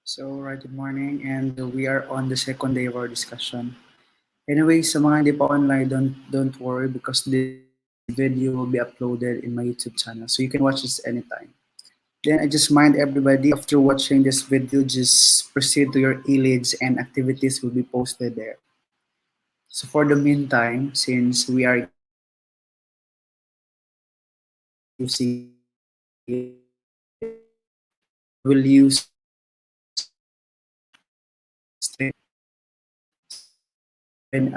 So, right, good morning, and we are on the second day of our discussion. Anyway, sa mga hindi pa online, don't worry because the video will be uploaded in my YouTube channel, so you can watch this anytime. Then I just remind everybody after watching this video, just proceed to your e-leads and activities will be posted there. So for the meantime, since we are using, we'll use and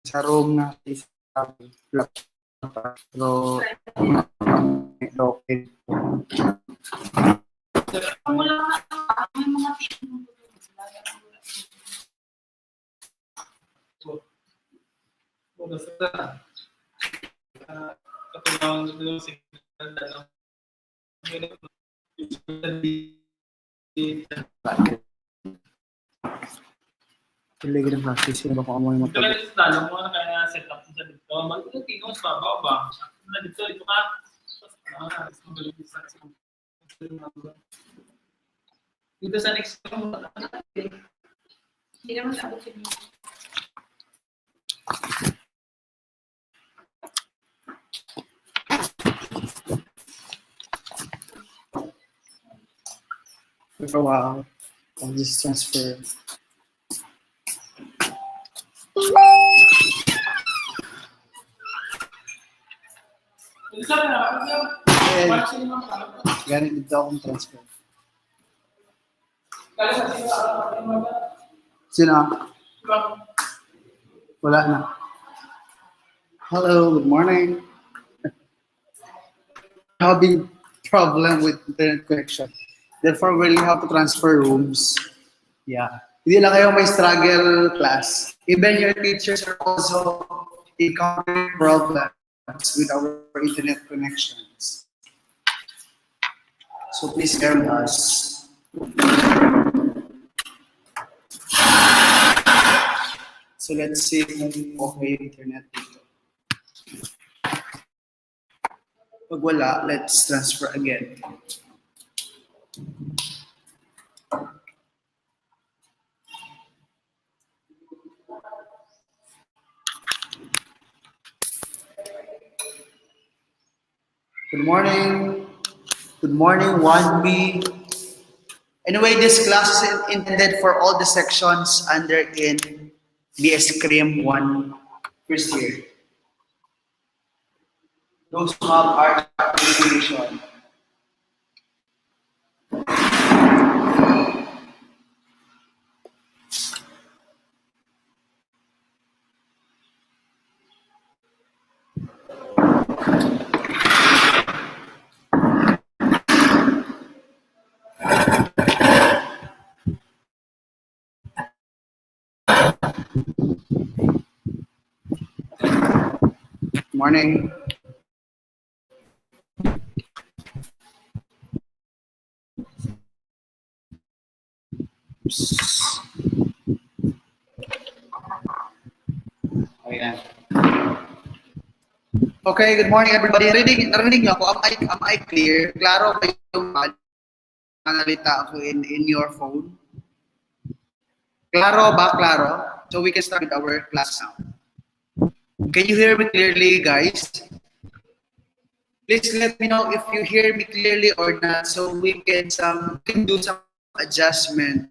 sa room na pero okay. Tuloy ka ng practice yun. Baka mo yung ito lang ito talo mo na kaya set up sa dito. Mag-tingin sa baba ba? Na dito, ito ka. Dito sa next mo. Hindi naman sa ako sila. For a while, I'll just transfer. Ganit dito akong transfer. Sino? Wala na. Hello, good morning. Having problem with internet connection. Therefore, we really have to transfer rooms. Yeah. Hindi lang kayo may struggle class. Even your teachers are also encountering problems with our internet connections. So please bear with us. So let's see kung okay yung internet dito. Pag wala, let's transfer again. Good morning. Good morning, 1B. Anyway, this class is intended for all the sections under in BS Cream 1 first year. Those who have art appreciation. Morning. Ayan. Okay, good morning everybody. Narinig niyo ako? Am I clear? Klaro ba yung pangalita ako in your phone? Klaro ba? Klaro? So we can start with our class now. Can you hear me clearly, guys? Please let me know if you hear me clearly or not so we can do some adjustment.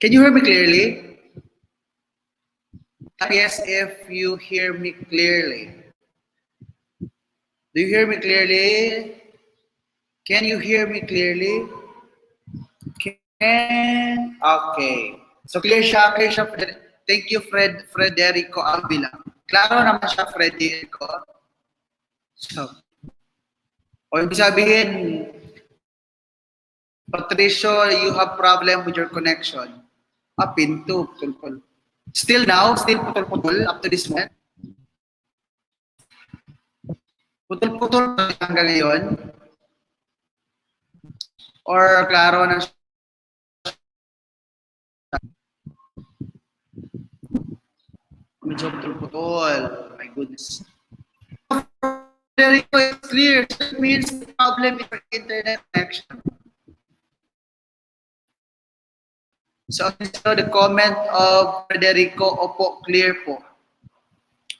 Can you hear me clearly? Yes, if you hear me clearly. Do you hear me clearly? Can you hear me clearly? Can? Okay. So clear siya, clear siya. Thank you, Frederico Avila. Klaro naman siya, Frederico. So, o ibig sabihin, Patricio, you have problem with your connection. Pinto, putol-putol. Still now, still putol-putol up to this moment. Putol-putol hanggang ngayon. Or klaro na siya. Medyo putol-putol. My goodness. Federico is clear. It means the problem is your internet connection. So the comment of Federico, opo, clear po.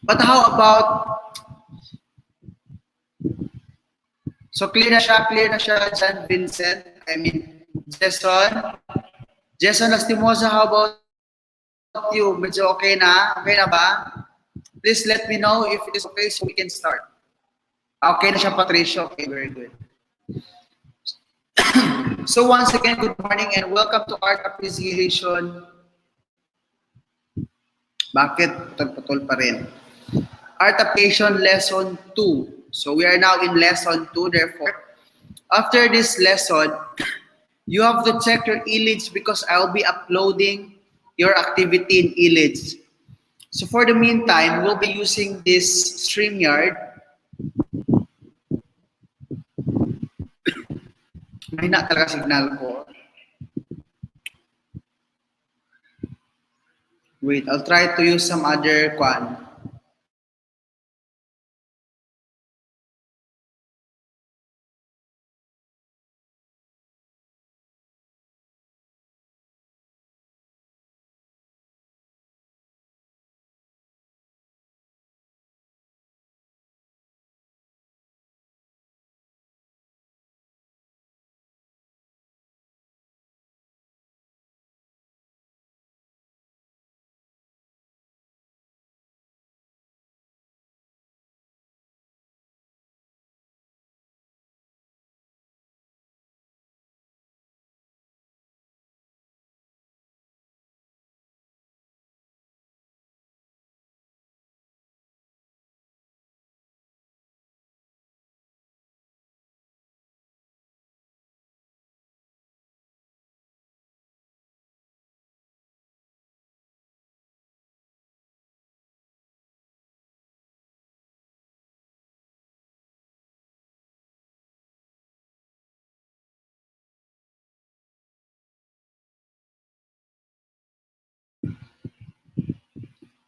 But how about, so clear na siya, John Vincent, Jason Lastimosa, how about you? Medyo okay na? Okay na ba? Please let me know if it is okay so we can start. Okay na siya, Patricio. Okay, very good. So once again, good morning and welcome to Art Appreciation. Bakit putol-putol pa rin? Art Appreciation Lesson 2. So we are now in Lesson 2, therefore. After this lesson, you have to check your e-leads because I'll be uploading your activity in e-leads. So for the meantime, we'll be using this StreamYard. Mahina talaga signal ko. Wait, I'll try to use some other one.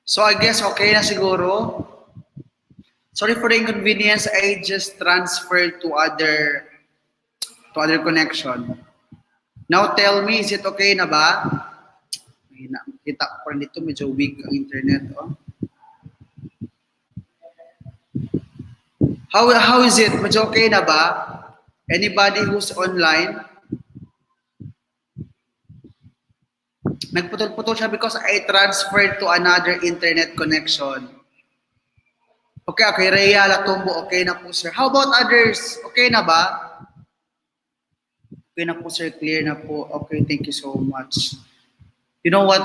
So I guess okay na siguro. Sorry for the inconvenience. I just transferred to other connection. Now tell me, is it okay na ba? Mahina. Kita ko pa rin dito, medyo weak ang internet. Oh. How is it? Medyo okay na ba? Anybody who's online? Nagputol-putol siya because I transferred to another internet connection. Okay, okay. Rhea Latumbo, okay na po sir. How about others? Okay na ba? Okay na po sir, clear na po. Okay, thank you so much. You know what?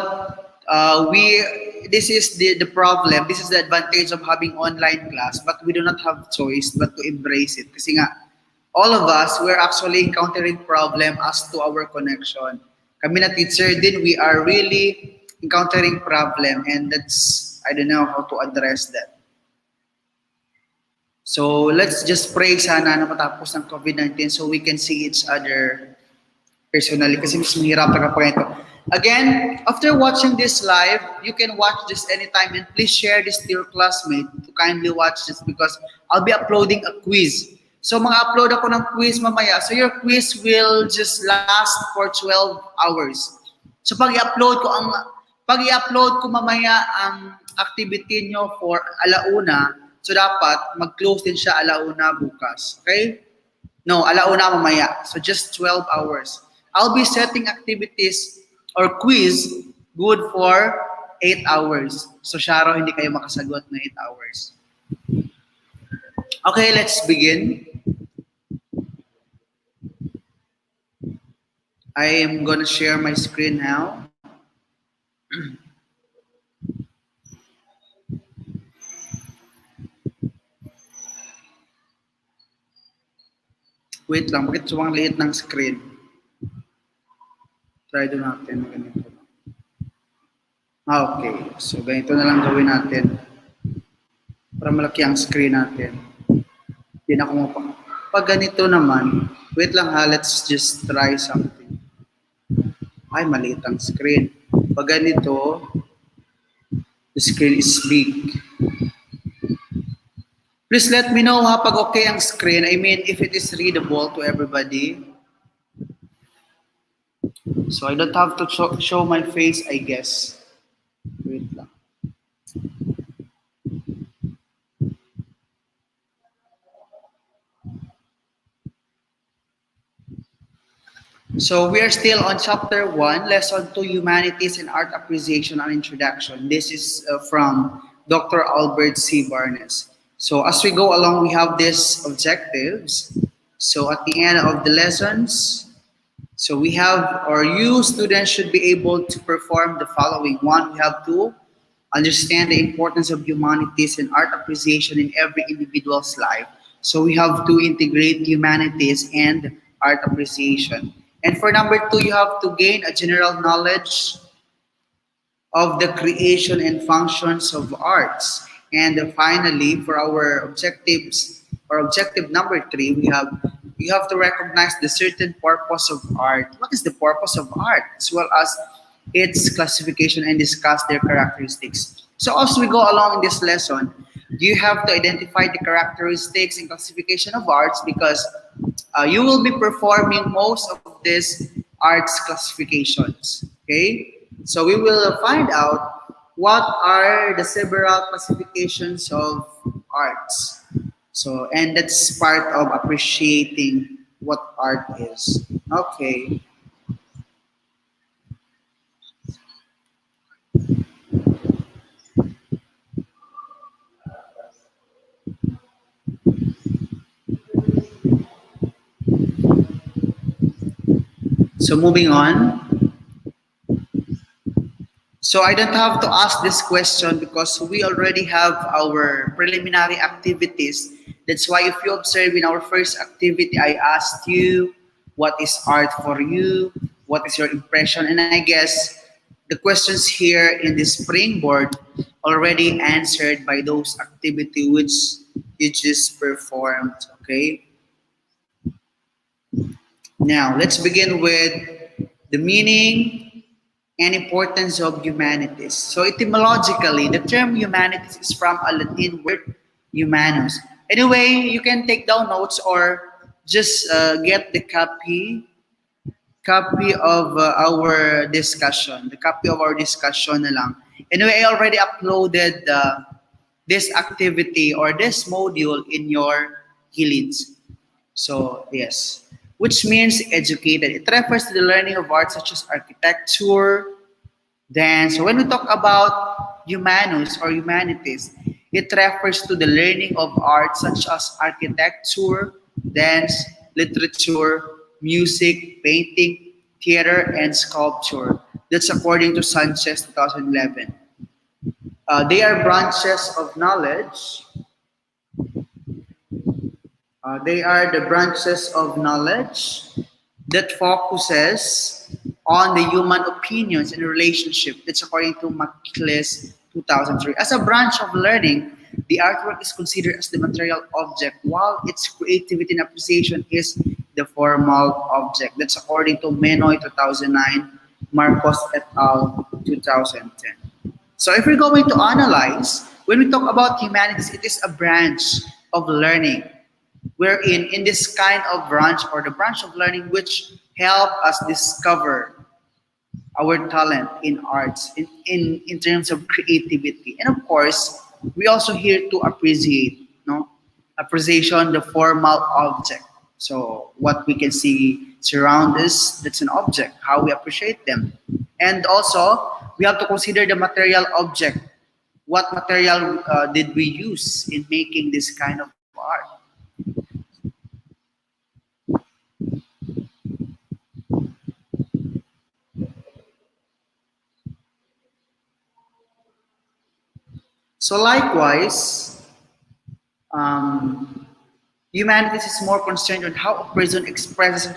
This is the problem. This is the advantage of having online class, but we do not have choice but to embrace it. Kasi nga, all of us, we're actually encountering problem as to our connection. Kami na teacher din, we are really encountering problem, and that's, I don't know how to address that. So let's just pray sana na matapos ng COVID-19 so we can see each other personally kasi mas mahirapan ka pa ito. Again, after watching this live, you can watch this anytime and please share this to your classmate to kindly watch this because I'll be uploading a quiz. So mga-upload ako ng quiz mamaya. So your quiz will just last for 12 hours. So pag-i-upload ko mamaya ang activity nyo for alauna, so dapat mag-close din siya alauna bukas. Okay? No, alauna mamaya. So just 12 hours. I'll be setting activities or quiz good for 8 hours. So Sharo, hindi kayo makasagot na 8 hours. Okay, let's begin. I am gonna share my screen now. Wait lang, bakit sobrang liit ng screen? Try doon natin ganito. Okay, so ganito na lang gawin natin. Para malaki ang screen natin. Hindi na ako mapa. Pag ganito naman, wait lang ha, let's just try something. Ay, maliit ang screen. Pag ganito, the screen is big. Please let me know ha pag okay ang screen. I mean, if it is readable to everybody. So I don't have to show my face, I guess. Wait lang. So we are still on chapter 1, lesson 2, Humanities and Art Appreciation and Introduction. This is from Dr. Albert C. Barnes. So as we go along, we have these objectives. So at the end of the lessons, so we have, or you students should be able to perform the following. One, we have to understand the importance of humanities and art appreciation in every individual's life. So we have to integrate humanities and art appreciation. And for number 2, you have to gain a general knowledge of the creation and functions of arts. And finally, for our objectives, or objective number 3, you have to recognize the certain purpose of art. What is the purpose of art? As well as its classification and discuss their characteristics. So as we go along in this lesson, you have to identify the characteristics and classification of arts because you will be performing most of these arts classifications. Okay? So we will find out what are the several classifications of arts. So, and that's part of appreciating what art is. Okay. So moving on. So I don't have to ask this question because we already have our preliminary activities. That's why if you observe in our first activity, I asked you, what is art for you? What is your impression? And I guess the questions here in the springboard already answered by those activities which you just performed, okay? Now, let's begin with the meaning and importance of humanities. So etymologically, the term humanities is from a Latin word humanus. Anyway, you can take down notes or just get the copy of our discussion. The copy of our discussion na lang. Anyway, I already uploaded this activity or this module in your Hilids. So, yes. Which means educated. It refers to the learning of arts such as architecture, dance. So when we talk about humanus or humanities, it refers to the learning of arts such as architecture, dance, literature, music, painting, theater, and sculpture. That's according to Sanchez 2011. They are branches of knowledge. They are the branches of knowledge that focuses on the human opinions and relationship. That's according to McCliss 2003. As a branch of learning, the artwork is considered as the material object, while its creativity and appreciation is the formal object. That's according to Menoy 2009, Marcos et al. 2010. So if we're going to analyze, when we talk about humanities, it is a branch of learning wherein in this kind of branch or the branch of learning which help us discover our talent in arts in terms of creativity, and of course we also here to appreciate, no, appreciation the formal object. So what we can see surround us, that's an object, how we appreciate them. And also we have to consider the material object. What material did we use in making this kind of art? So likewise, um, humanities is more concerned on how a person expresses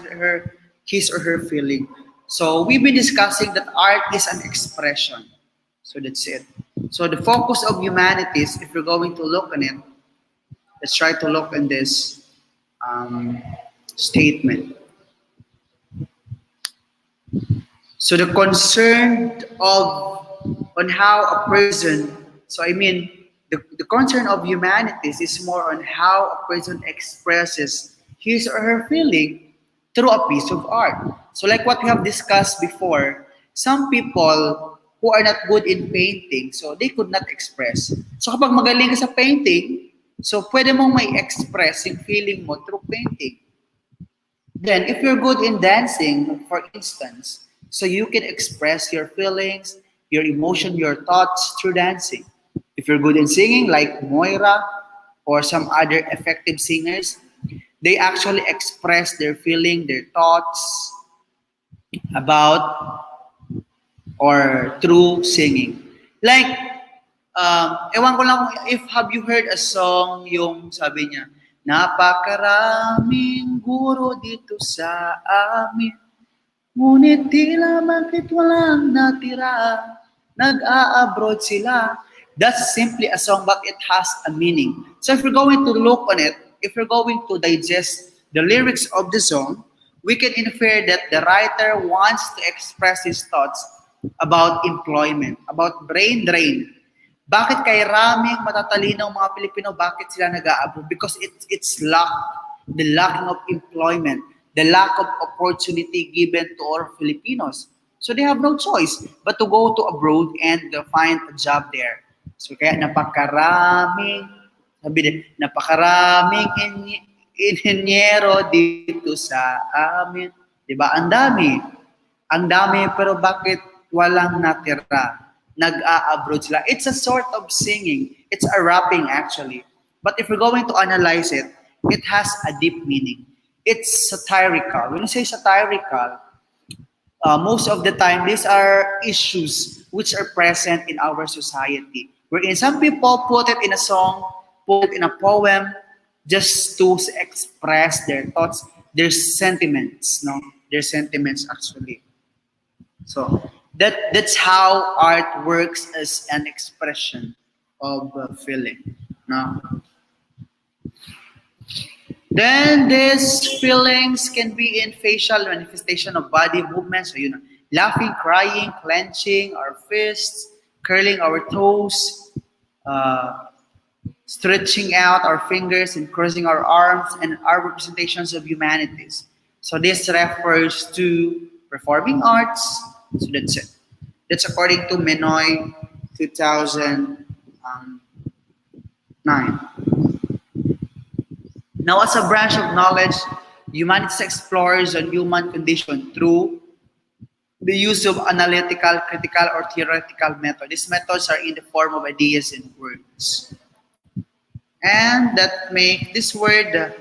his or her feeling. So we've been discussing that art is an expression. So that's it. So the focus of humanities, if you're going to look on it, let's try to look in this statement. So the concern of on how a person, so I mean the concern of humanities is more on how a person expresses his or her feeling through a piece of art. So like what we have discussed before, some people who are not good in painting, so they could not express. So kapag magaling ka sa painting, so pwede mong may express yung feeling mo through painting. Then, if you're good in dancing, for instance, so you can express your feelings, your emotion, your thoughts through dancing. If you're good in singing, like Moira or some other effective singers, they actually express their feeling, their thoughts about or through singing. Like, ewan ko lang if have you heard a song yung sabi niya, napakaraming guro dito sa amin, ngunit tila bakit walang natira, nag-a-abroad sila. That's simply a song but it has a meaning. So if we're going to look on it, if we're going to digest the lyrics of the song, we can infer that the writer wants to express his thoughts about employment, about brain drain. Bakit kay raming matatalinong mga Pilipino, bakit sila nag-aabroad? Because it's the lacking of employment, the lack of opportunity given to all Filipinos. So they have no choice but to go to abroad and find a job there. So kaya napakaraming inhenyero dito sa amin. Diba? Ang dami, pero bakit walang natira? Nag-a-abroad sila. It's a sort of singing. It's a rapping actually. But if we're going to analyze it, it has a deep meaning. It's satirical. When you say satirical, most of the time, these are issues which are present in our society. Wherein some people put it in a song, put it in a poem, just to express their thoughts, their sentiments, no? Their sentiments actually. So that's how art works as an expression of feeling. No? Then these feelings can be in facial manifestation of body movements. So Laughing, crying, clenching our fists, curling our toes, uh, stretching out our fingers and crossing our arms, and our representations of humanities. So this refers to performing arts. So that's it. That's according to Menoy 2009. Now, as a branch of knowledge, humanities explores on human condition through the use of analytical, critical, or theoretical method. These methods are in the form of ideas and words. And that make this word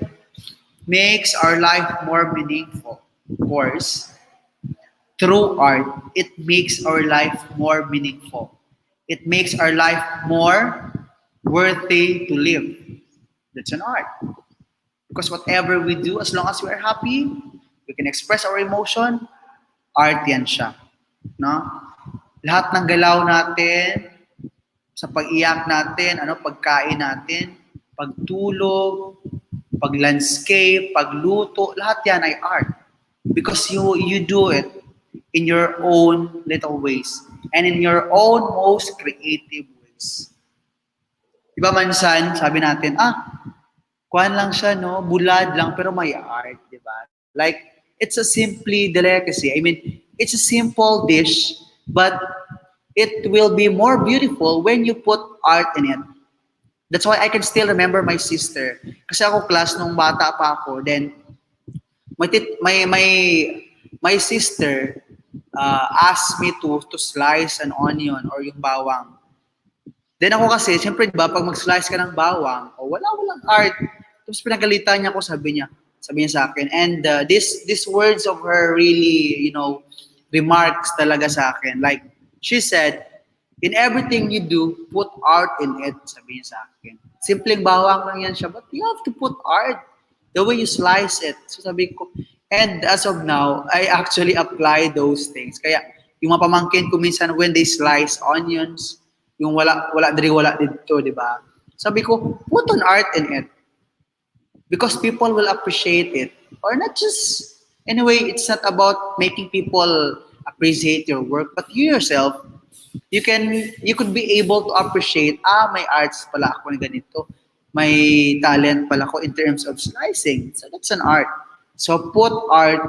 makes our life more meaningful. Of course, through art, it makes our life more meaningful. It makes our life more worthy to live. That's an art. Because whatever we do, as long as we are happy, we can express our emotion, art yan siya. No? Lahat ng galaw natin, sa pag-iyak natin, pagkain natin, pagtulog, pag-landscape, pagluto, lahat yan ay art. Because you do it in your own little ways and in your own most creative ways. Diba mansan, sabi natin, kuhan lang siya, no? Bulad lang, pero may art, diba? Like, it's a simply delicacy. I mean, it's a simple dish, but it will be more beautiful when you put art in it. That's why I can still remember my sister. Kasi ako class nung bata pa ako, then my sister asked me to slice an onion or yung bawang. Then ako kasi, siyempre diba, pag mag-slice ka ng bawang, walang art. Tapos pinagalitan niya ako, sabi niya sa akin. And these words of her really, remarks talaga sa akin. Like, she said, in everything you do, put art in it, sabi niya sa akin. Simpleng bawang lang yan siya, but you have to put art the way you slice it. So sabi ko, and as of now, I actually apply those things. Kaya, yung mga pamangkin ko minsan when they slice onions, yung wala dito, di ba? Sabi ko, put an art in it. Because people will appreciate it. Or not just, anyway, it's not about making people appreciate your work, but you yourself, you could be able to appreciate, may arts pala ako na ganito. May talent pala ko in terms of slicing. So that's an art. So put art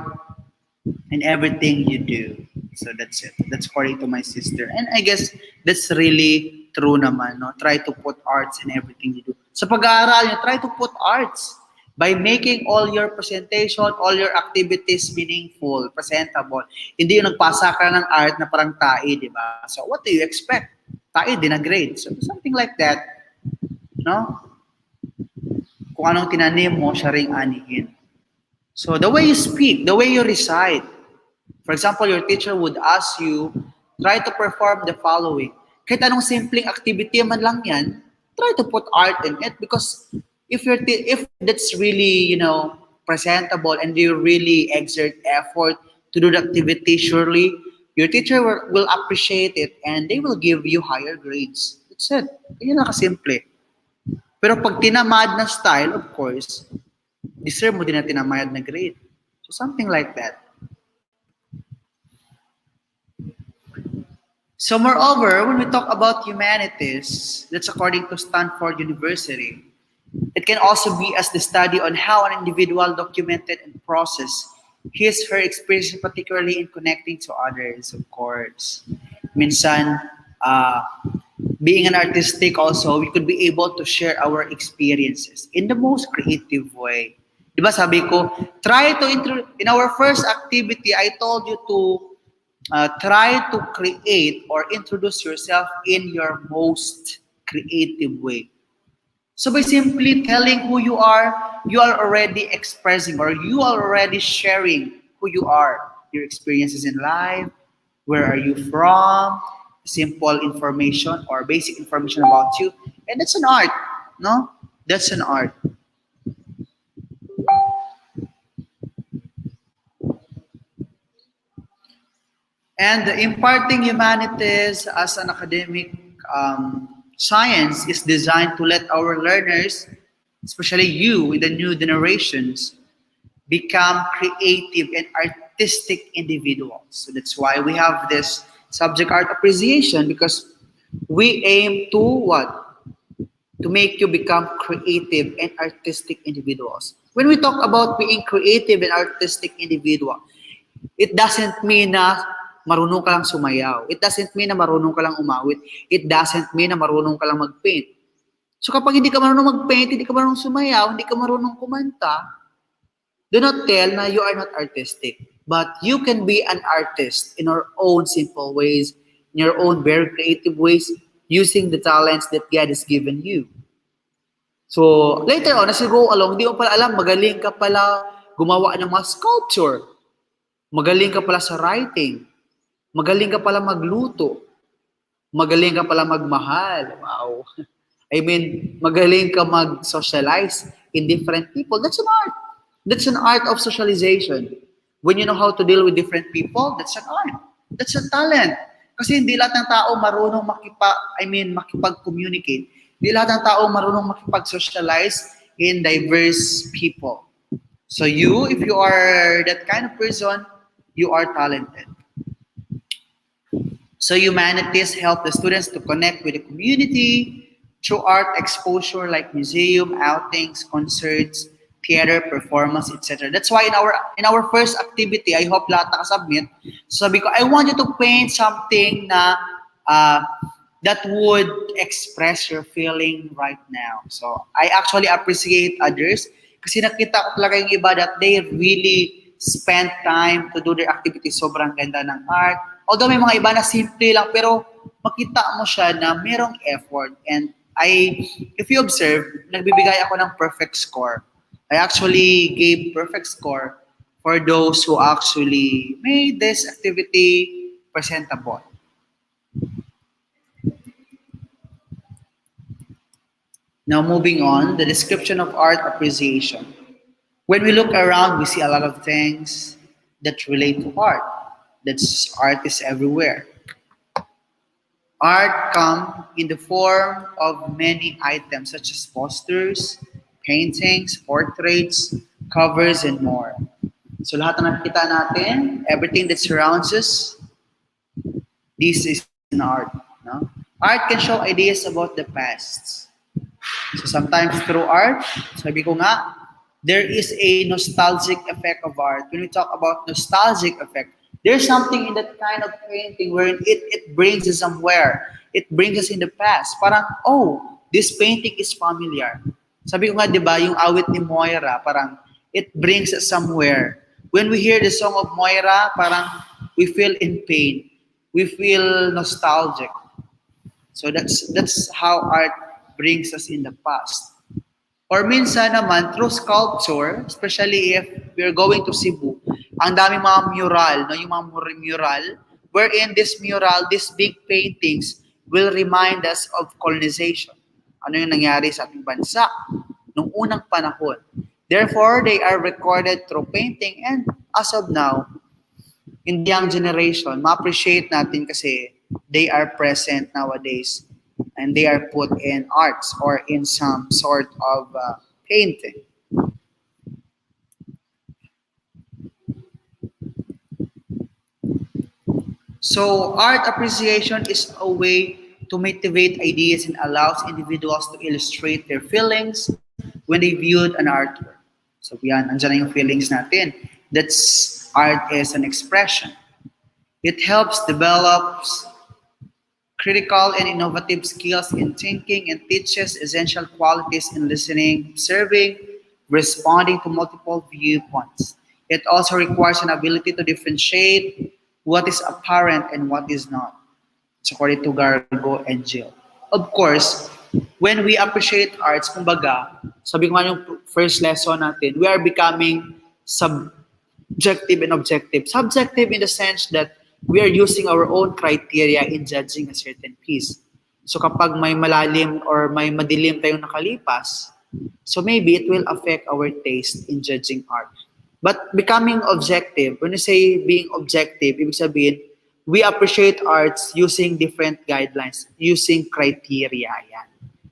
in everything you do. So that's it. That's according to my sister. And I guess that's really true naman. No? Try to put arts in everything you do. Sa pag-aaral nyo, try to put arts by making all your presentation, all your activities meaningful, presentable. Hindi yung nagpasa ka ng art na parang tae, di ba? So what do you expect? Tae, din na grade. So something like that. No? Kung anong tinanim mo, siya ring anihin. So the way you speak, the way you recite. For example, your teacher would ask you, try to perform the following. Kahit anong simpleng activity man lang yan, try to put art in it because if that's really, presentable and you really exert effort to do the activity, surely your teacher will appreciate it and they will give you higher grades. That's it. Yun lang kasimple. Pero pag tinamad na style, of course, deserve mo din na tinamad na grade. So something like that. So moreover, when we talk about humanities, that's according to Stanford University, it can also be as the study on how an individual documented and processed her experience, particularly in connecting to others, of course. Minsan, being an artistic also, we could be able to share our experiences in the most creative way. Diba sabi ko, in our first activity, I told you to try to create or introduce yourself in your most creative way. So by simply telling who you are already expressing or you are already sharing who you are, your experiences in life, where are you from, simple information or basic information about you. And that's an art, no? That's an art. And imparting humanities as an academic science is designed to let our learners, especially you in the new generations, become creative and artistic individuals. So that's why we have this subject art appreciation, because we aim to what? To make you become creative and artistic individuals. When we talk about being creative and artistic individual, it doesn't mean na marunong ka lang sumayaw. It doesn't mean na marunong ka lang umawit. It doesn't mean na marunong ka lang mag-paint. So kapag hindi ka marunong mag-paint, hindi ka marunong sumayaw, hindi ka marunong kumanta, do not tell na you are not artistic. But you can be an artist in your own simple ways, in your own very creative ways, using the talents that God has given you. So, later on, as you go along, di mo pala alam, magaling ka pala gumawa ng mga sculpture. Magaling ka pala sa writing. Magaling ka pala magluto. Magaling ka pala magmahal. Wow. I mean, magaling ka mag-socialize in different people. That's an art. That's an art of socialization. When you know how to deal with different people, that's an art. That's a talent. Kasi hindi lahat ng tao marunong makipag-communicate. Hindi lahat ng tao marunong makipag-socialize in diverse people. So you, if you are that kind of person, you are talented. So humanities help the students to connect with the community through art exposure like museum, outings, concerts, theater, performance, etc. That's why in our first activity, I hope lahat nakasubmit. So sabi ko, I want you to paint something na that would express your feeling right now. So I actually appreciate others kasi nakita ko talaga yung iba that they really spend time to do their activities. Sobrang ganda ng art. Although may mga iba na simple lang, pero makita mo siya na merong effort. And if you observe, nagbibigay ako ng perfect score. I actually gave perfect score for those who actually made this activity presentable. Now moving on, the description of art appreciation. When we look around, we see a lot of things that relate to art. That's art is everywhere. Art come in the form of many items such as posters, paintings, portraits, covers, and more. So lahat na nakikita natin, everything that surrounds us, this is an art. No? Art can show ideas about the past. So sometimes through art, sabi ko nga, there is a nostalgic effect of art. When we talk about nostalgic effect, there's something in that kind of painting where it brings us somewhere. It brings us in the past. Parang, oh, this painting is familiar. Sabi ko nga, di ba, yung awit ni Moira, parang, it brings us somewhere. When we hear the song of Moira, parang, we feel in pain. We feel nostalgic. So that's how art brings us in the past. Or minsan naman, through sculpture, especially if we're going to Cebu, ang daming mga mural, no? Yung mga mural, wherein this mural, these big paintings, will remind us of colonization. Ano yung nangyari sa ating bansa nung unang panahon. Therefore, they are recorded through painting, and as of now, in the young generation, ma-appreciate natin kasi they are present nowadays and they are put in arts or in some sort of painting. So art appreciation is a way to motivate ideas and allows individuals to illustrate their feelings when they viewed an artwork. So yan, andyan na yung feelings natin. That's art is an expression. It helps develops critical and innovative skills in thinking and teaches essential qualities in listening, observing, responding to multiple viewpoints. It also requires an ability to differentiate what is apparent and what is not. It's according to Gargo and Jill. Of course, when we appreciate arts, kumbaga, sabi ko nga yung first lesson natin, we are becoming subjective and objective. Subjective in the sense that we are using our own criteria in judging a certain piece. So kapag may malalim or may madilim tayong nakalipas, so maybe it will affect our taste in judging art. But becoming objective, when you say being objective, ibig sabihin, we appreciate arts using different guidelines, using criteria. Yan.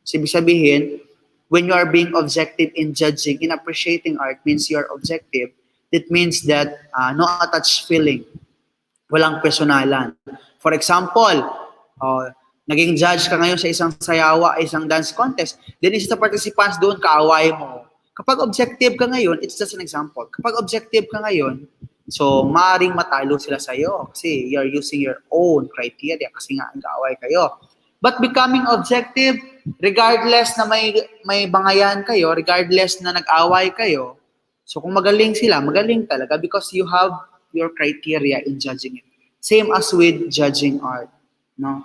So ibig sabihin, when you are being objective in judging, in appreciating art, means you are objective. It means that no attached feeling. Walang personalan. For example, uh, naging judge ka ngayon sa isang sayawa, isang dance contest, then isa sa participants doon, kaaway mo. Kapag objective ka ngayon, it's just an example. Kapag objective ka ngayon, so maaaring matalo sila sa'yo kasi you're using your own criteria kasi nga nag-aaway kayo. But becoming objective, regardless na may bangayan kayo, regardless na nag-away kayo, so kung magaling sila, magaling talaga because you have your criteria in judging it. Same as with judging art, no?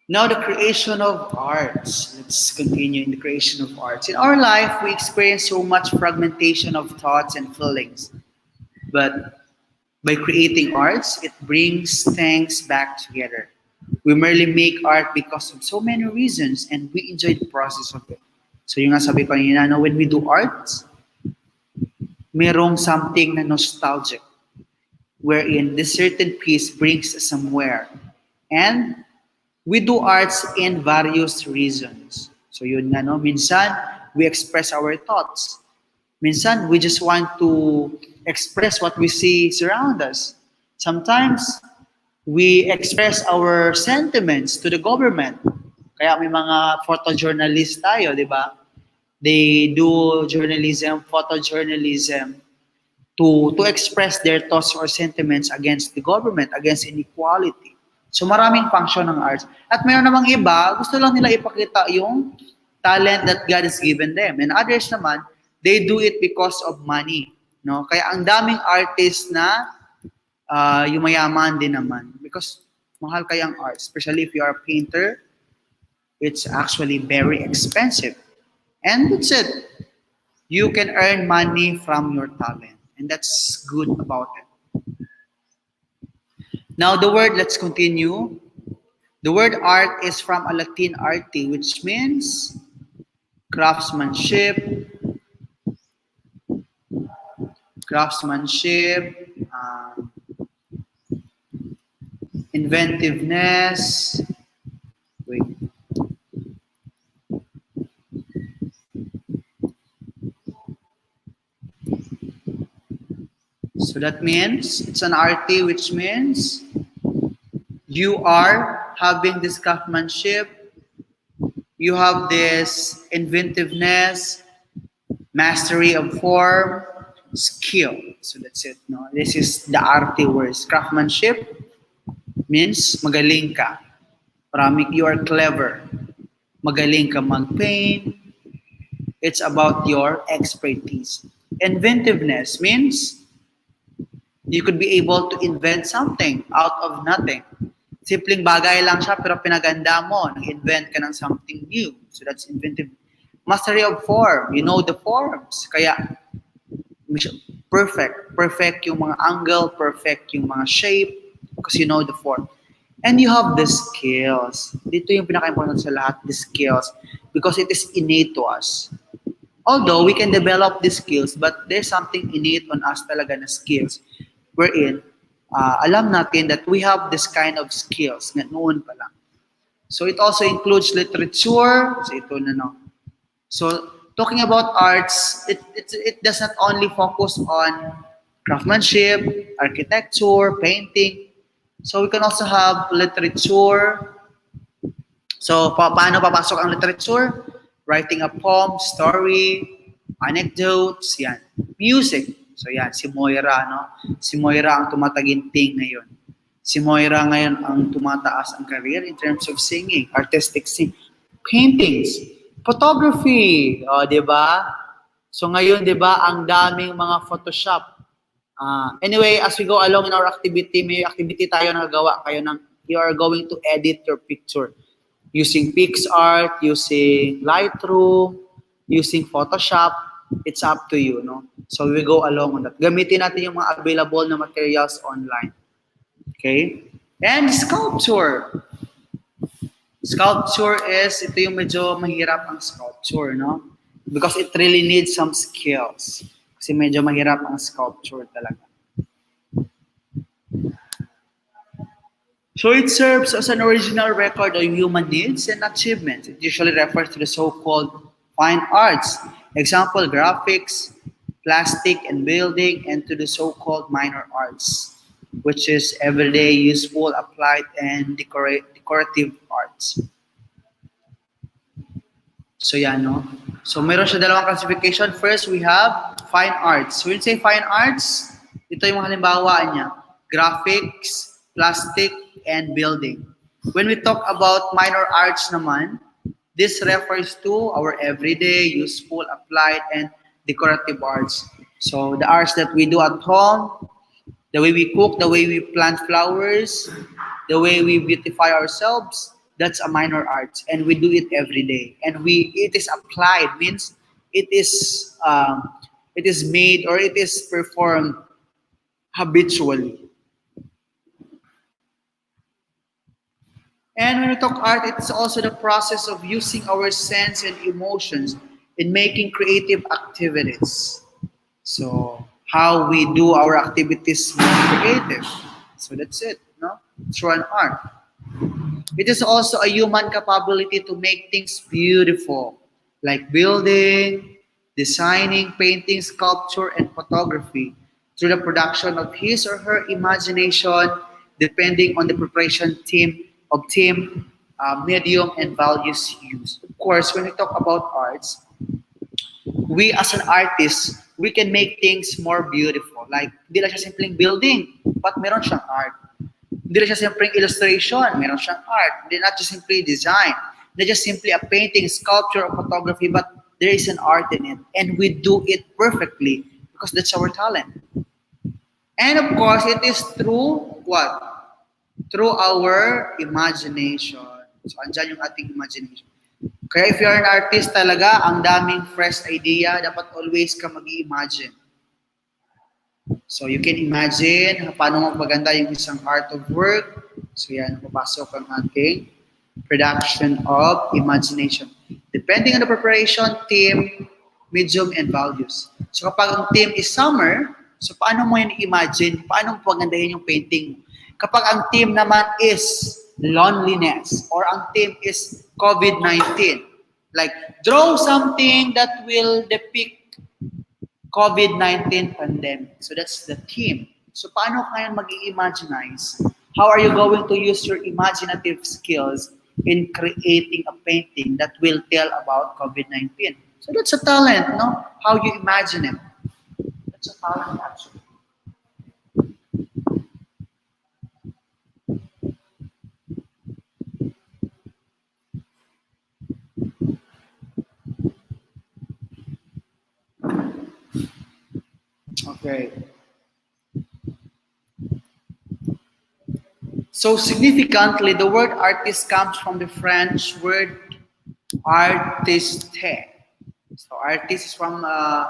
Now the creation of arts. Let's continue in the creation of arts. In our life, we experience so much fragmentation of thoughts and feelings. But by creating arts, it brings things back together. We merely make art because of so many reasons and we enjoy the process of it. So yung nga sabi ko kanina, no, when we do arts, merong something na nostalgic wherein this certain piece brings us somewhere. And we do arts in various reasons. So yun nga, no? Minsan, we express our thoughts. Minsan, we just want to express what we see surround us. Sometimes, we express our sentiments to the government. Kaya may mga photojournalist tayo, di ba? They do journalism, photojournalism, to express their thoughts or sentiments against the government, against inequality. So maraming function ng arts. At mayroon namang iba, gusto lang nila ipakita yung talent that God has given them. And others naman, they do it because of money. No? Kaya ang daming artists na yumayaman din naman. Because mahal kayang art. Especially if you are a painter, it's actually very expensive. And that's it. You can earn money from your talent. And that's good about it. Now the word, let's continue. The word art is from a Latin arte, which means craftsmanship, inventiveness. Wait. So that means it's an arte, which means you are having this craftsmanship, you have this inventiveness, mastery of form, skill. So that's it. No, this is the arte words. Craftsmanship means magaling ka. You are clever. Magaling ka mag-paint. It's about your expertise. Inventiveness means you could be able to invent something out of nothing. Simpleng bagay lang siya pero pinaganda mo. Nag-invent ka ng something new. So that's inventive. Mastery of form. You know the forms. Kaya perfect. Perfect yung mga angle. Perfect yung mga shape. Because you know the form. And you have the skills. Dito yung pinaka-important sa lahat, the skills. Because it is innate to us. Although we can develop these skills, but there's something innate on us talaga na skills. Wherein, alam natin that we have this kind of skills na noon pa lang. So it also includes literature. So ito na no. So talking about arts, it does not only focus on craftsmanship, architecture, painting. So we can also have literature. So paano papasok ang literature? Writing a poem, story, anecdotes, yan. Music. So yan, si Moira, no? Si Moira ang tumataginting ngayon. Si Moira ngayon ang tumataas ang career in terms of singing, artistic singing. Paintings, photography, di ba? So ngayon, di ba, ang daming mga Photoshop. Anyway, as we go along in our activity, may activity tayo na nagawa kayo ng you are going to edit your picture using PixArt, using Lightroom, using Photoshop. It's up to you, no? So we go along on that. Gamitin natin yung mga available na materials online. Okay? And sculpture. Sculpture is, ito yung medyo mahirap ang sculpture, no? Because it really needs some skills. Kasi medyo mahirap ang sculpture talaga. So it serves as an original record of human needs and achievements. It usually refers to the so-called fine arts, example graphics, plastic and building, and to the so-called minor arts, which is everyday, useful, applied, and decorative arts. So yan, no? So meron siya dalawang classification. First, we have fine arts. So when you say fine arts, ito yung mga halimbawa niya. Graphics, plastic, and building. When we talk about minor arts naman, this refers to our everyday, useful, applied, and decorative arts. So the arts that we do at home, the way we cook, the way we plant flowers, the way we beautify ourselves, that's a minor art, and we do it every day. And it is applied means it is um, it is made or it is performed habitually. And when we talk art, it's also the process of using our sense and emotions in making creative activities. So how we do our activities more creative. So that's it, no? Through an art. It is also a human capability to make things beautiful, like building, designing, painting, sculpture, and photography through the production of his or her imagination, depending on the preparation theme, medium, and values used. Of course, when we talk about arts, we as an artist, we can make things more beautiful. Like, hindi lang siya simpleng building, but meron siyang art. Hindi lang siya simpleng illustration, meron siyang art. Hindi not just simply design. Not just simply a painting, sculpture, or photography, but there is an art in it. And we do it perfectly because that's our talent. And of course, it is through what? Through our imagination. So, andyan yung ating imagination. Kaya if you're an artist talaga, ang daming fresh idea, dapat always ka mag-imagine. So you can imagine paano magpaganda yung isang art of work. So yan, papasok ang ating production of imagination. Depending on the preparation, theme, medium, and values. So kapag ang theme is summer, so paano mo yun imagine? Paano mo pagandahin yung painting mo? Kapag ang theme naman is loneliness or ang theme is COVID-19, like draw something that will depict COVID-19 pandemic. So that's the theme. So paano kaya mag-i-imaginize? How are you going to use your imaginative skills in creating a painting that will tell about COVID-19? So that's a talent, no? How you imagine it. That's a talent actually. Okay. So significantly, the word artist comes from the French word artiste. So artist is from a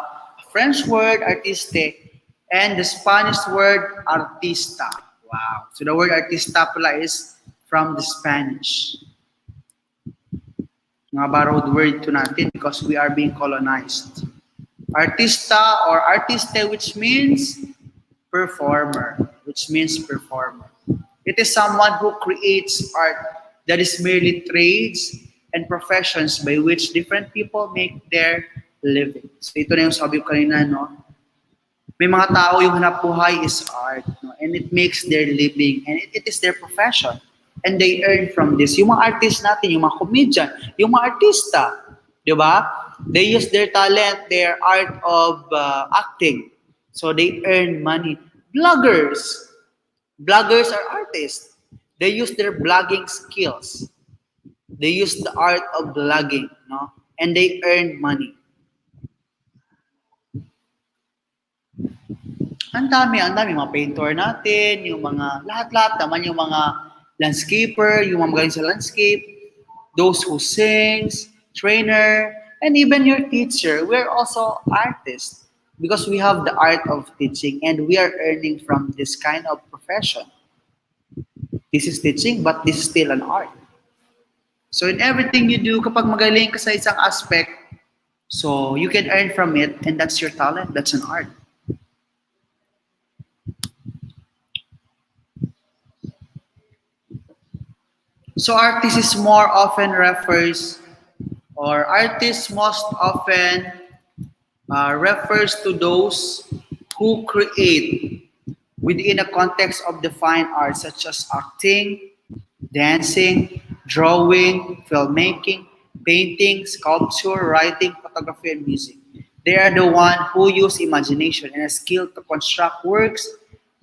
French word artiste and the Spanish word artista. Wow. So the word artista pala is from the Spanish. Mga borrowed word to natin because we are being colonized. Artista or artiste, which means performer, It is someone who creates art that is merely trades and professions by which different people make their living. So ito na yung sabi ko kanina, no? May mga tao yung hanap buhay is art, no? And it makes their living and it is their profession. And they earn from this. Yung mga artist natin, yung mga comedian, yung mga artista, di ba? They use their talent, their art of acting. So they earn money. Bloggers are artists. They use their blogging skills. They use the art of blogging, no? And they earn money. Ang dami, mga painter natin, yung mga, lahat-lahat naman, yung mga landscaper, yung mga magaling sa landscape, those who sings, trainer, and even your teacher, we're also artists because we have the art of teaching and we are earning from this kind of profession. This is teaching, but this is still an art. So in everything you do, kapag magaling ka sa isang aspect, so you can earn from it and that's your talent, that's an art. So artist is more often refers, or artist most often refers to those who create within a context of the fine arts such as acting, dancing, drawing, filmmaking, painting, sculpture, writing, photography, and music. They are the one who use imagination and a skill to construct works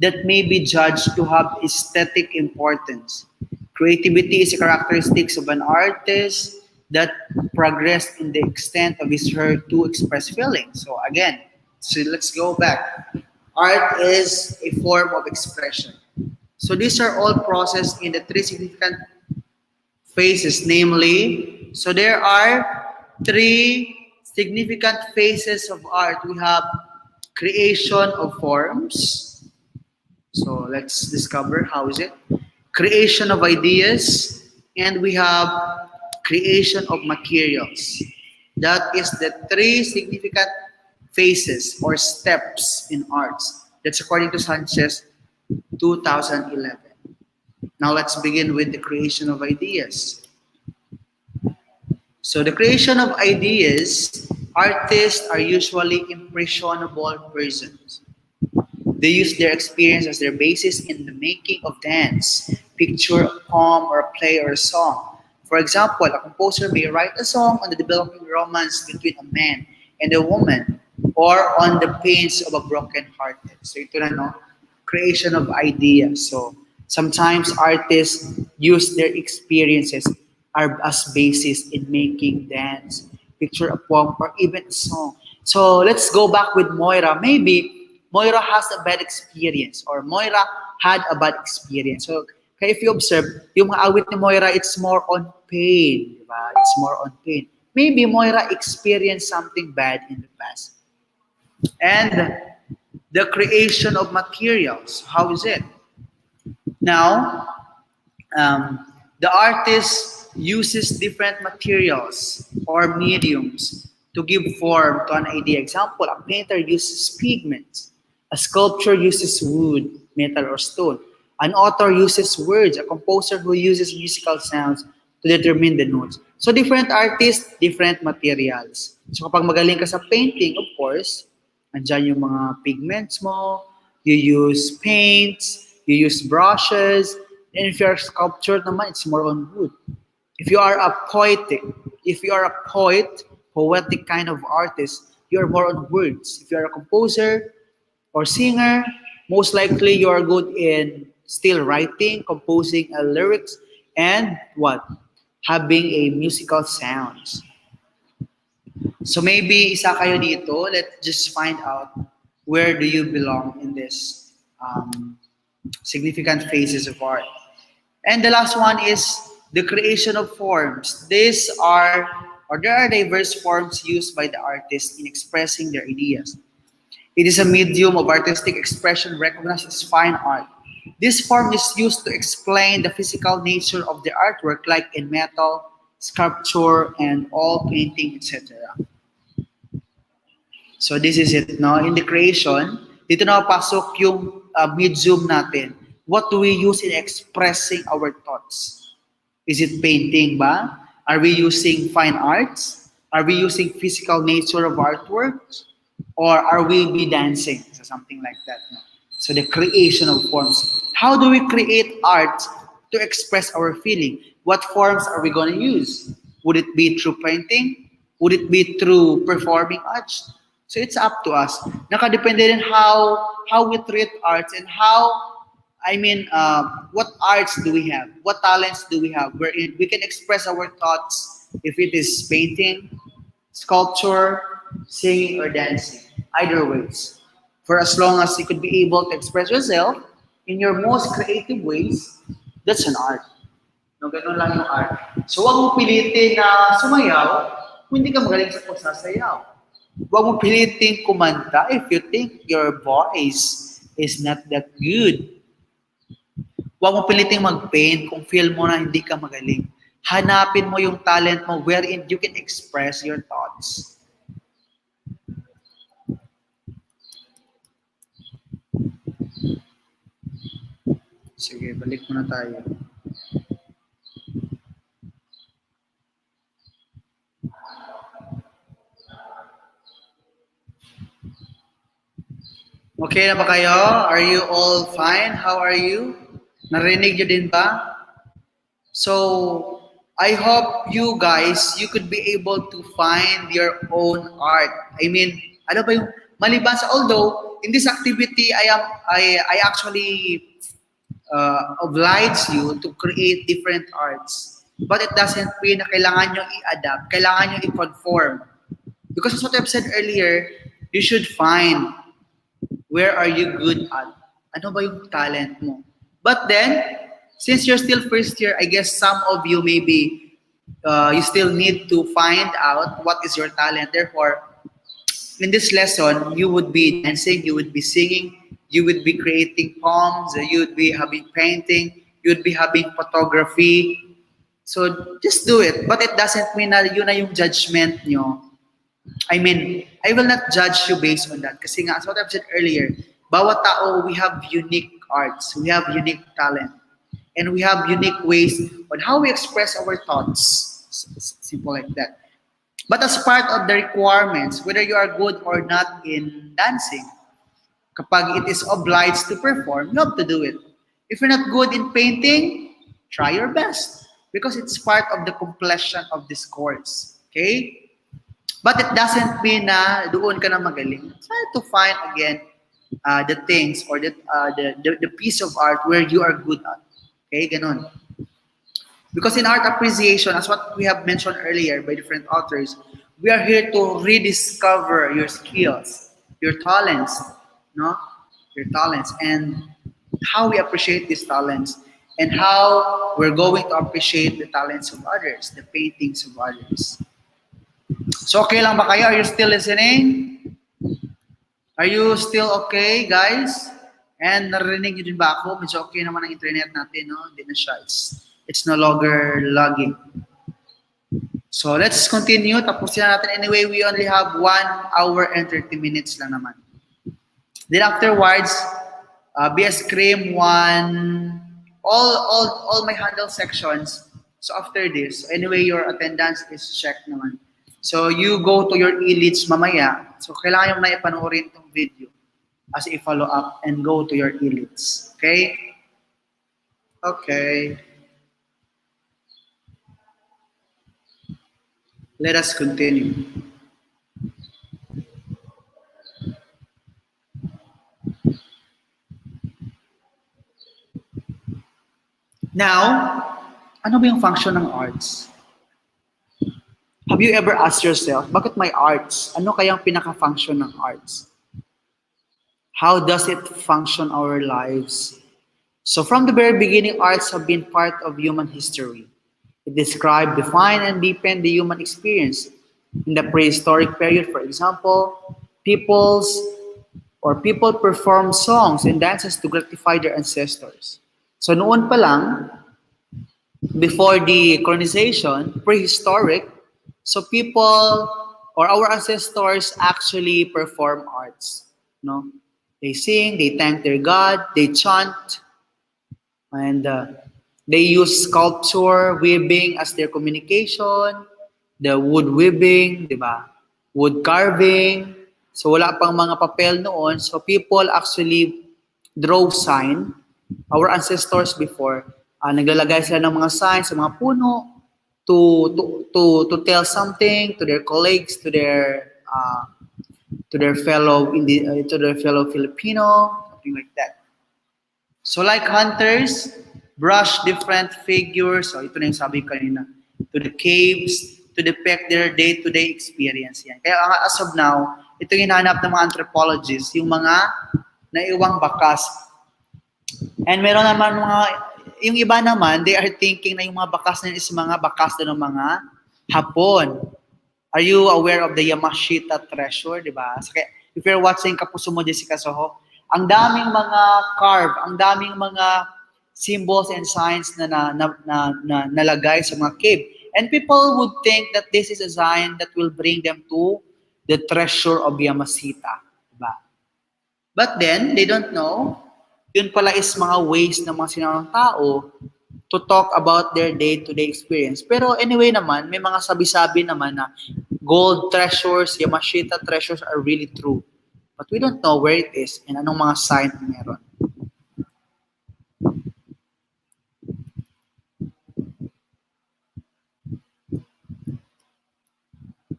that may be judged to have aesthetic importance. Creativity is a characteristic of an artist that progressed in the extent of his or her to express feelings. So again, so let's go back. Art is a form of expression. So these are all processed in the three significant phases, namely, so there are three significant phases of art. We have creation of forms. So let's discover how is it. Creation of ideas, and we have creation of materials. That is the three significant phases or steps in arts. That's according to Sanchez 2011. Now let's begin with the creation of ideas. So the creation of ideas, artists are usually impressionable persons. They use their experience as their basis in the making of dance, picture, a poem, or a play or a song. For example, a composer may write a song on the developing romance between a man and a woman, or on the pains of a broken hearted. So ito na, no? Creation of ideas. So sometimes artists use their experiences as basis in making dance, picture, a poem, or even a song. So let's go back with Moira. Maybe Moira has a bad experience, or Moira had a bad experience. So, kaya if you observe, yung mga awit ni Moira, it's more on pain. Diba? It's more on pain. Maybe Moira experienced something bad in the past. And the creation of materials, how is it? Now, the artist uses different materials or mediums to give form to an idea. Example, a painter uses pigments. A sculptor uses wood, metal, or stone. An author uses words. A composer who uses musical sounds to determine the notes. So different artists, different materials. So kapag magaling ka sa painting, of course, andyan yung mga pigments mo, you use paints, you use brushes, and if you're a sculptor naman, it's more on wood. If you are a poetic, if you are a poet, poetic kind of artist, you're more on words. If you're a composer or singer, most likely you are good in still writing, composing lyrics, and what? Having a musical sounds. So maybe isa kayo dito, let's just find out where do you belong in this significant phases of art. And the last one is the creation of forms. These are, or there are diverse forms used by the artist in expressing their ideas. It is a medium of artistic expression recognized as fine art. This form is used to explain the physical nature of the artwork, like in metal, sculpture, and all painting, etc. So this is it, no? In the creation, dito na pasok yung medium natin. What do we use in expressing our thoughts? Is it painting ba? Are we using fine arts? Are we using physical nature of artworks? Or are we be dancing? So something like that. No? So the creation of forms. How do we create art to express our feeling? What forms are we going to use? Would it be through painting? Would it be through performing arts? So it's up to us. Nakadepende din how we treat arts and what arts do we have? What talents do we have? Wherein we can express our thoughts if it is painting, sculpture, singing, or dancing. Either ways. For as long as you could be able to express yourself in your most creative ways, that's an art. No, ganun lang yung art. So, huwag mo pilitin na sumayaw kung hindi ka magaling sa pagsasayaw. Huwag mo pilitin kumanta if you think your voice is not that good. Huwag mo pilitin mag-paint kung feel mo na hindi ka magaling. Hanapin mo yung talent mo wherein you can express your thoughts. Sige, balik muna tayo. Okay na ba kayo? Are you all fine? How are you? Narinig nyo din ba? So, I hope you guys, you could be able to find your own art. I mean, ano ba yung maliban sa although in this activity I actually oblige you to create different arts. But it doesn't mean na kailangan nyo i-adapt, kailangan nyo i-conform. Because as what I've said earlier, you should find where are you good at? Ano ba yung talent mo? But then, since you're still first year, I guess some of you maybe you still need to find out what is your talent. Therefore, in this lesson, you would be dancing, you would be singing, you would be creating poems, you would be having painting, you would be having photography. So just do it. But it doesn't mean na yun na yung judgment nyo. I mean, I will not judge you based on that. Kasi nga, as what I've said earlier, bawat tao, we have unique arts, we have unique talent, and we have unique ways on how we express our thoughts. Simple like that. But as part of the requirements, whether you are good or not in dancing, kapag it is obliged to perform, you have to do it. If you're not good in painting, try your best because it's part of the completion of this course. Okay? But it doesn't mean na doon ka na magaling. Try to find again the things or the piece of art where you are good at. Okay? Ganon. Because in art appreciation, as what we have mentioned earlier by different authors, we are here to rediscover your skills, your talents, no? Your talents, and how we appreciate these talents, and how we're going to appreciate the talents of others, the paintings of others. So okay lang ba kayo? Are you still listening? Are you still okay, guys? And narinig niyo din ba ako? Medyo okay naman ang internet natin, no? Hindi na siya. It's no longer lagging. So let's continue. Tapusin na natin. Anyway, we only have 1 hour and 30 minutes lang naman. Then afterwards, BS Cream won all my handle sections. So after this, anyway, your attendance is checked naman. So you go to your e-leads mamaya. So kailangan yung na ipanoorin itong video as a follow-up and go to your e-leads. Okay? Okay. Let us continue. Now, ano ba yung function ng arts? Have you ever asked yourself, bakit may arts? Ano kayang pinaka-function ng arts? How does it function our lives? So from the very beginning, arts have been part of human history. It described, defined, and deepened the human experience. In the prehistoric period, for example, people performed songs and dances to gratify their ancestors. So noon pa lang, before the colonization, prehistoric, so people or our ancestors actually perform arts. No? They sing, they thank their God, they chant, and they use sculpture, weaving as their communication, the wood weaving, di ba? Wood carving. So wala pang mga papel noon. So people actually draw sign. Our ancestors before, naglalagay sila ng mga signs sa mga puno to tell something to their colleagues, to their fellow Filipino, something like that. So like hunters, brush different figures, so ito na yung sabi kanina, to the caves, to depict their day-to-day experience. Yan. Kaya as of now, ito yung hinahanap ng mga anthropologists, yung mga naiwang bakas. And meron naman yung iba naman, they are thinking na yung mga bakas na is mga bakas na ng mga Hapon. Are you aware of the Yamashita treasure, di ba? So, if you're watching Kapuso mo, Jessica Soho, ang daming mga carve, ang daming mga symbols and signs na nalagay sa mga cave. And people would think that this is a sign that will bring them to the treasure of Yamashita. Diba? But then, they don't know, yun pala is mga ways ng mga sinarang tao to talk about their day-to-day experience. Pero anyway naman, may mga sabi-sabi naman na gold treasures, Yamashita treasures are really true. But we don't know where it is and anong mga sign ang meron.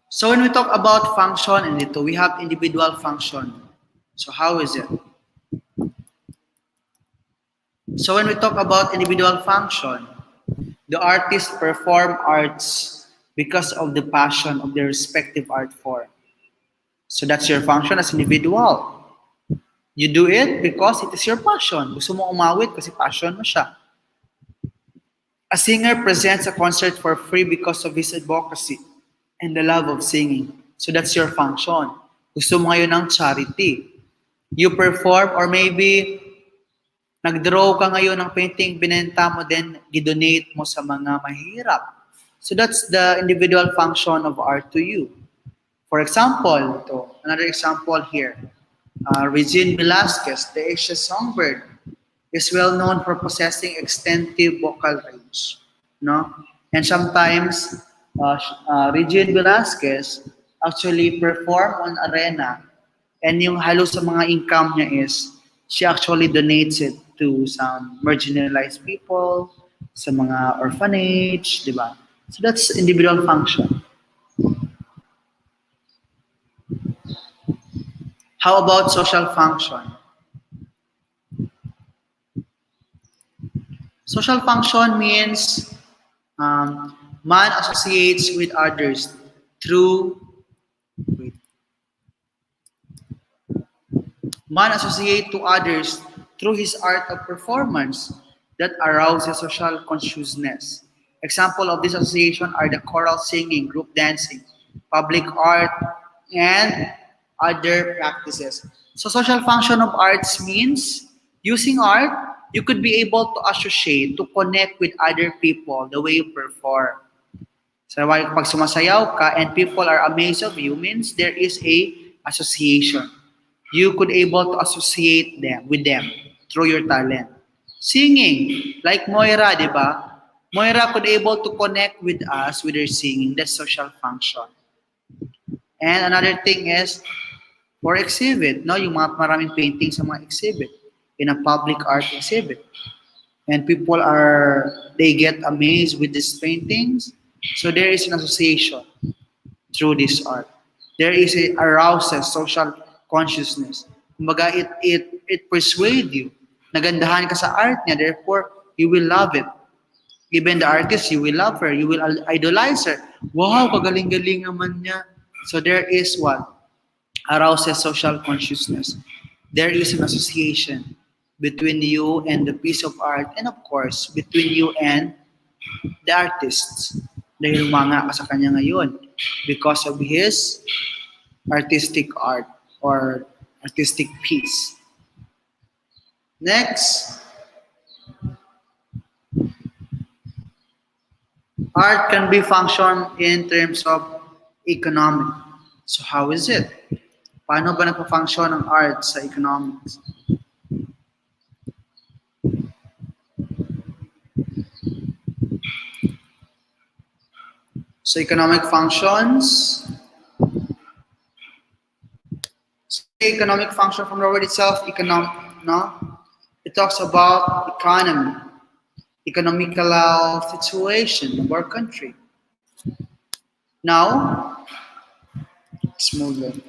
So when we talk about function and ito, we have individual function. So how is it? So when we talk about individual function, the artists perform arts because of the passion of their respective art form. So that's your function as individual. You do it because it is your passion. Gusto mo umawit kasi passion mo siya. A singer presents a concert for free because of his advocacy and the love of singing. So that's your function. Gusto mo ngayon ng charity. You perform or maybe nag-draw ka ngayon ng painting, binenta mo, then gidonate mo sa mga mahirap. So that's the individual function of art to you. For example, ito, another example here. Regine Velasquez, the Asia songbird, is well known for possessing extensive vocal range. No? And sometimes, Regine Velasquez actually perform on arena and yung halos sa mga income niya is she actually donates it to some marginalized people, sa mga orphanage, di ba? So that's individual function. How about social function? Social function means man associates with others through man associate to others through his art of performance that arouses social consciousness. Example of this association are the choral singing, group dancing, public art, and other practices. So social function of arts means using art, you could be able to associate, to connect with other people the way you perform. So pag sumasayaw ka and people are amazed of you means there is a association. You could able to associate them with them through your talent. Singing, like Moira, di ba? Moira could able to connect with us with her singing. That's social function. And another thing is for exhibit, no, yung mga maraming painting sa mga exhibit in a public art exhibit. And people they get amazed with these paintings. So there is an association through this art. There is a arouses social consciousness. Kumbaga, it persuade you. Nagandahan ka sa art niya, therefore, you will love it. Even the artist, you will love her. You will idolize her. Wow, kagaling-galing naman niya. So there is what? Arouses social consciousness. There is an association between you and the piece of art and of course, between you and the artists. Dahil humanga ka sa kanya ngayon because of his artistic art or artistic piece. Next, art can be functioned in terms of economic. So how is it? Paano ba nagpa-function ang art sa economics? So economic functions. Economic function from the word itself, economic, no? It talks about economy, economical situation of our country. Now, let's move on.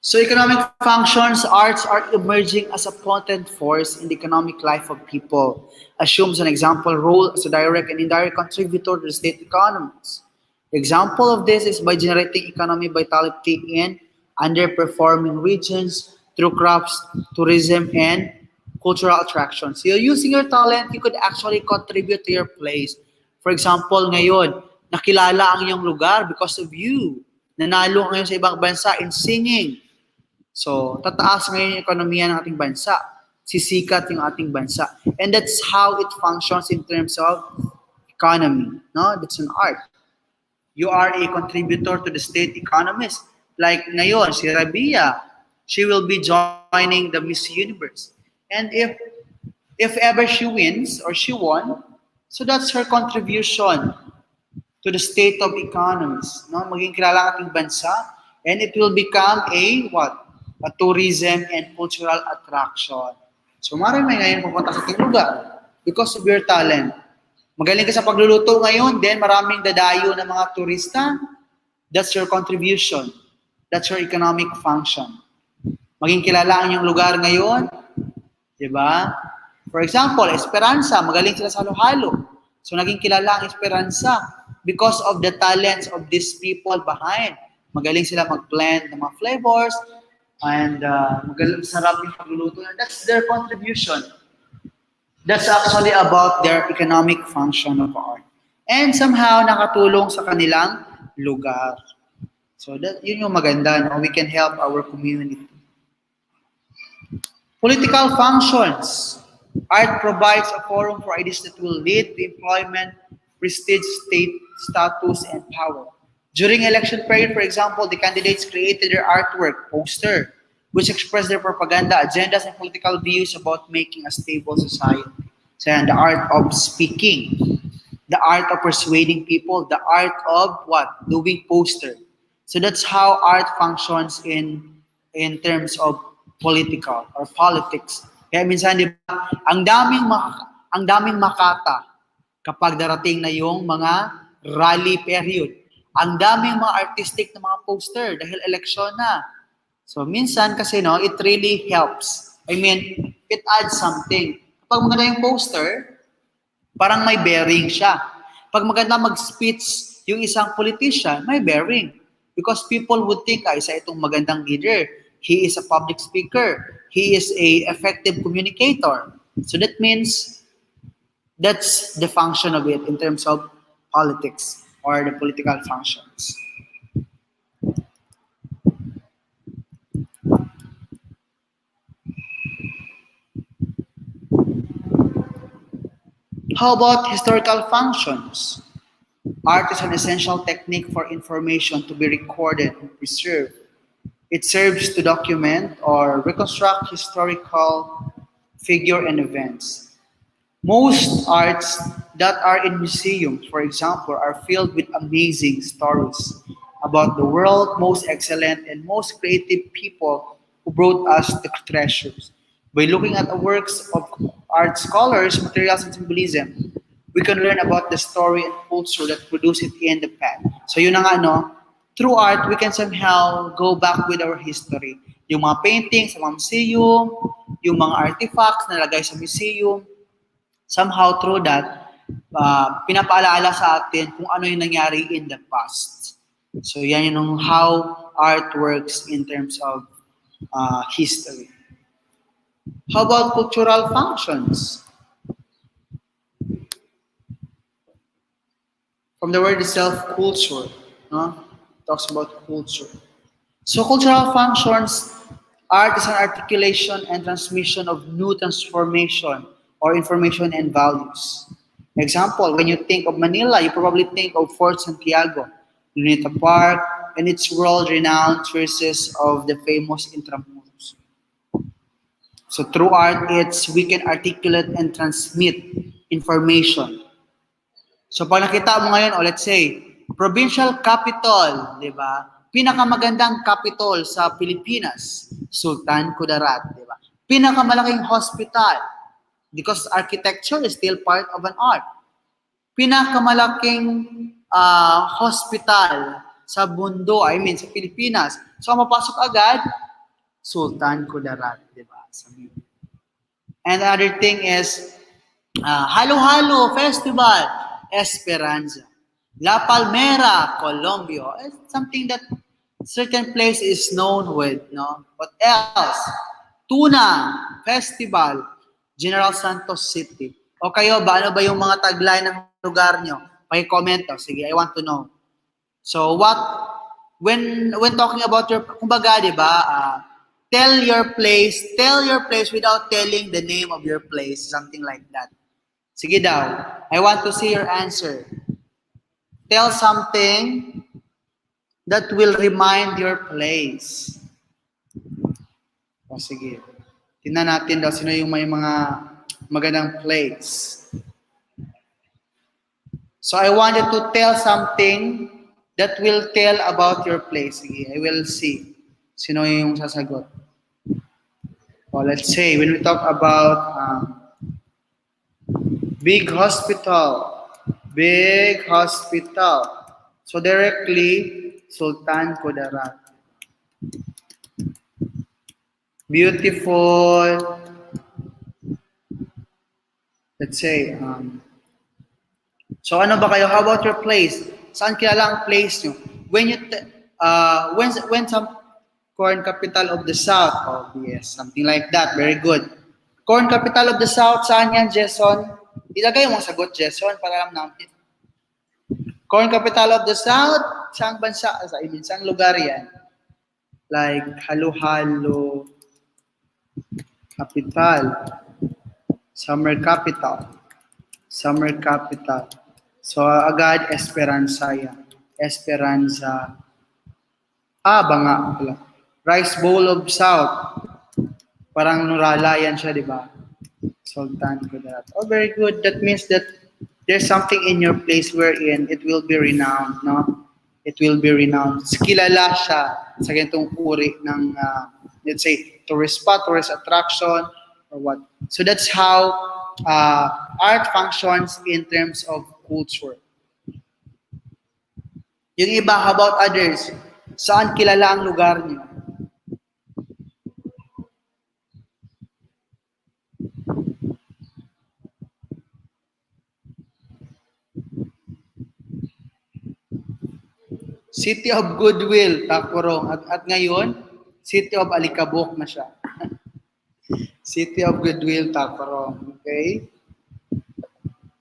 So economic functions, arts are emerging as a potent force in the economic life of people. Assumes an example role as a direct and indirect contributor to the state economies. Example of this is by generating economic vitality in underperforming regions through crafts, tourism, and cultural attractions. So using your talent, you could actually contribute to your place. For example, ngayon, nakilala ang iyong lugar because of you. Nanalo ngayon sa ibang bansa in singing. So, tataas ngayon yung ekonomiya ng ating bansa. Sisikat yung ating bansa. And that's how it functions in terms of economy. No? That's an art. You are a contributor to the state economies. Like ngayon, si Rabia, She will be joining the Miss Universe. And if ever she wins or she won, so that's her contribution to the state of economies. No? Maging kilala ang ating bansa, and it will become a what? A tourism and cultural attraction. So marami ngayon pupunta sa ating lugar because of your talent. Magaling ka sa pagluluto ngayon, then maraming dadayo ng mga turista. That's your contribution. That's your economic function. Maging kilala ang iyong lugar ngayon, di ba? For example, Esperanza, magaling sila sa halo-halo. So naging kilala ang Esperanza because of the talents of these people behind. Magaling sila mag-blend ng mga flavors and magaling sarap yung pagluluto. That's their contribution. That's actually about their economic function of art. And somehow nakatulong sa kanilang lugar. So that yun yung maganda, no? We can help our community. Political functions. Art provides a forum for ideas that will lead to employment, prestige, state status, and power. During election period, for example, the candidates created their artwork, poster, which express their propaganda, agendas, and political views about making a stable society. So, and the art of speaking, the art of persuading people, the art of what? Doing poster. So that's how art functions in terms of political or politics. Kaya minsan, di ba, ang daming makata kapag darating na yung mga rally period. Ang daming mga artistic na mga poster dahil eleksyon na. So minsan kasi no, it really helps. I mean, it adds something. Kapag maganda yung poster, parang may bearing siya. Pag maganda mag-speech yung isang politician, may bearing. Because people would think, isa itong magandang leader. He is a public speaker. He is a effective communicator. So that means that's the function of it in terms of politics or the political functions. How about historical functions? Art is an essential technique for information to be recorded and preserved. It serves to document or reconstruct historical figure and events. Most arts that are in museums, for example, are filled with amazing stories about the world's most excellent and most creative people who brought us the treasures. By looking at the works of art scholars, materials, and symbolism, we can learn about the story and culture that produced it in the past. So yun na nga, no? Through art, we can somehow go back with our history. Yung mga paintings sa mga museum, yung mga artifacts na nalagay sa museum, somehow through that, pinapaalala sa atin kung ano yung nangyari in the past. So yan yung how art works in terms of history. How about cultural functions? From the word itself, culture. Talks about culture. So cultural functions, art is an articulation and transmission of new transformation or information and values. Example, when you think of Manila, you probably think of Fort Santiago, Luneta Park, and its world-renowned traces of the famous Intramuros. So through art, we can articulate and transmit information. So pag nakita mo ngayon, let's say, provincial capital, di ba? Pinakamagandang capital sa Pilipinas, Sultan Kudarat, di ba? Pinakamalaking hospital, because architecture is still part of an art. Pinakamalaking hospital sa mundo, sa Pilipinas. So mapasok agad, Sultan Kudarat, di ba? And the other thing is, Halo-Halo Festival, Esperanza. La Palmera, Colombia. It's something that certain place is known with, no? What else? Tuna Festival, General Santos City. O kayo ba, ano ba yung mga tagline ng lugar nyo? Paki-comment to. Sige, I want to know. So when talking about your, kumbaga, di ba, tell your place without telling the name of your place, something like that. Sige daw, I want to see your answer. Tell something that will remind your place. O sige. Tingnan natin daw sino yung may mga magandang place. So I wanted to tell something that will tell about your place. Sige, I will see. Sino yung sasagot? Well, let's say, when we talk about big hospital. Big hospital. So directly, Sultan Kudarat. Beautiful. Let's say, so ano ba kayo? How about your place? Saan kilala ang place nyo? When you, when some corn capital of the South. Oh, yes, something like that. Very good. Corn capital of the South, saan yan, Jason? Ilagay mo sagot, Jason, para alam natin. Corn capital of the South, saang bansa? I mean, saang lugar yan? Like, halo-halo, capital, summer capital, summer capital. So, agad, Esperanza yan. Esperanza. Banga pala. Rice Bowl of South. Parang Nurala yan siya, di ba? Sultan Kudarat. Oh, very good. That means that there's something in your place wherein it will be renowned, no? It will be renowned. Kilala siya sa ganitong uri ng, let's say, tourist spot, tourist attraction, or what. So that's how art functions in terms of culture. Yung iba, how about others? Saan kilala ang lugar niyo? City of Goodwill, Takurong. At ngayon, City of Alikabok na siya. City of Goodwill, Takurong. Okay?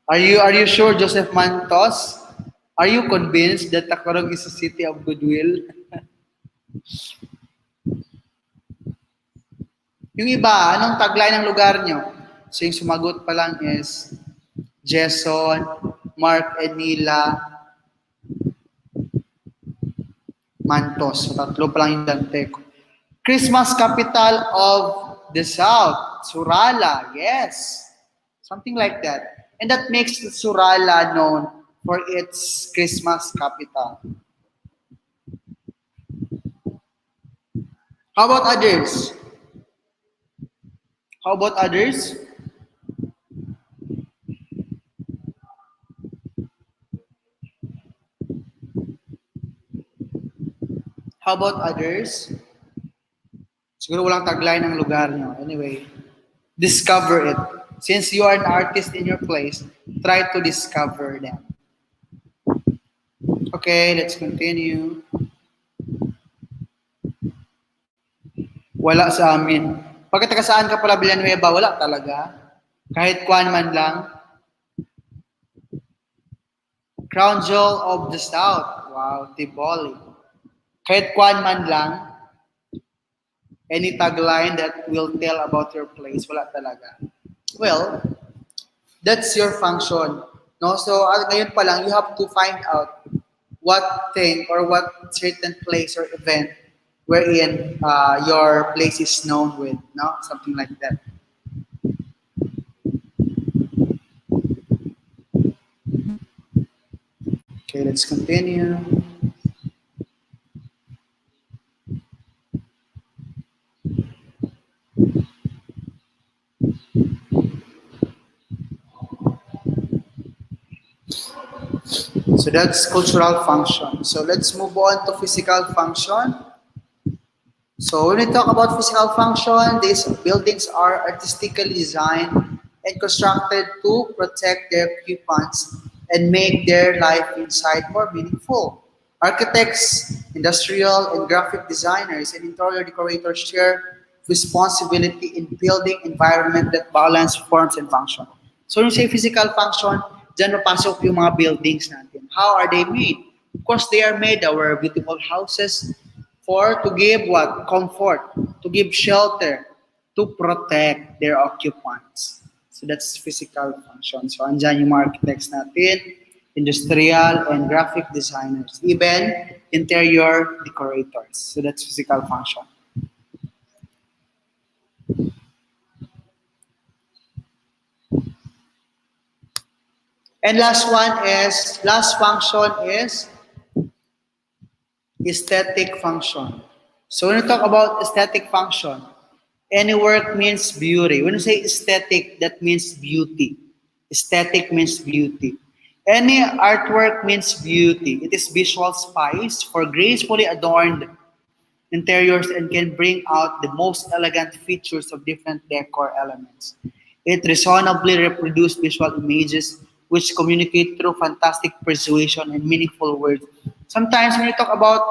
Are you sure, Joseph Mantos? Are you convinced that Takurong is a City of Goodwill? Yung iba, anong tagline ng lugar nyo? So yung sumagot pa lang is Jason, Mark Enila, Mantos. So tatlo pa lang yung dante ko. Christmas capital of the South, Surala. Yes. Something like that. And that makes Surala known for its Christmas capital. How about others? How about others? How about others? Siguro walang tagline ng lugar nyo. Anyway, discover it. Since you are an artist in your place, try to discover them. Okay, let's continue. Wala sa amin. Pagka taga saan ka pala, Villanueva? Wala talaga. Kahit kuan man lang. Crown Jewel of the South. Wow, Tiboli. Kahit kuan man lang, any tagline that will tell about your place, wala talaga. Well, that's your function. No? So, ngayon pa lang, you have to find out what thing or what certain place or event wherein your place is known with, no? Something like that. Okay, let's continue. So that's cultural function. So let's move on to physical function. So when we talk about physical function, these buildings are artistically designed and constructed to protect their occupants and make their life inside more meaningful. Architects, industrial and graphic designers, and interior decorators share responsibility in building environment that balance forms and function. So when you say physical function, dyan mapasok yung mga buildings natin. How are they made? Of course, they are made our beautiful houses to give what? Comfort, to give shelter, to protect their occupants. So that's physical function. So andyan yung mga architects natin, industrial and graphic designers, even interior decorators. So that's physical function. And last function is aesthetic function. So when we talk about aesthetic function, any work means beauty. When you say aesthetic, that means beauty. Aesthetic means beauty. Any artwork means beauty. It is visual spice for gracefully adorned interiors and can bring out the most elegant features of different decor elements. It reasonably reproduces visual images which communicate through fantastic persuasion and meaningful words. Sometimes when we talk about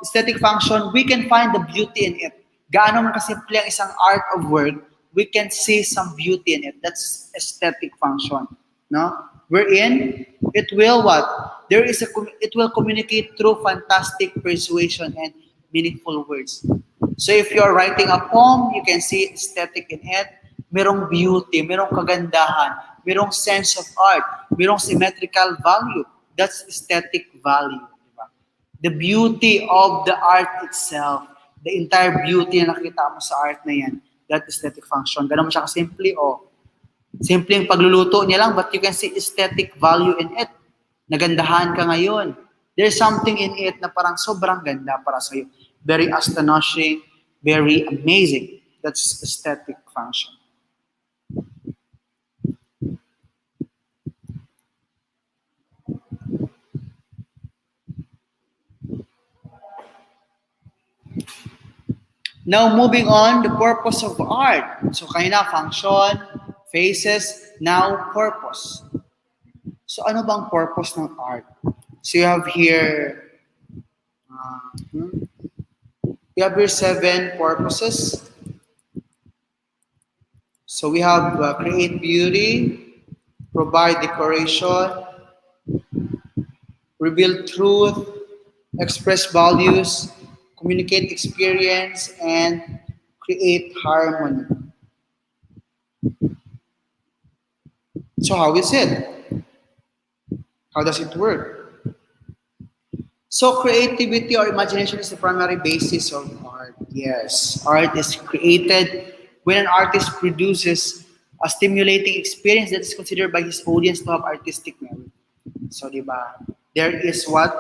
aesthetic function, we can find the beauty in it. Gaano man kasimple ang isang art of work, we can see some beauty in it. That's aesthetic function. No? Wherein it will what? It will communicate through fantastic persuasion and meaningful words. So if you're writing a poem, you can see aesthetic in it. Merong beauty, merong kagandahan, merong sense of art, merong symmetrical value. That's aesthetic value. Diba? The beauty of the art itself, the entire beauty na nakita mo sa art na yan, that aesthetic function. Ganun mo siya kasimple, simpleng pagluluto niya lang, but you can see aesthetic value in it. Nagandahan ka ngayon. There's something in it na parang sobrang ganda para sa'yo. Very astonishing, very amazing. That's aesthetic function. Now, moving on, the purpose of art. So, kanina, function, phases, now, purpose. So, ano bang purpose ng art? So, you have here 7 purposes. So, we have create beauty, provide decoration, reveal truth, express values, communicate experience, and create harmony. So how is it? How does it work? So creativity or imagination is the primary basis of art. Yes, art is created when an artist produces a stimulating experience that is considered by his audience to have artistic merit. So, di ba? There is what?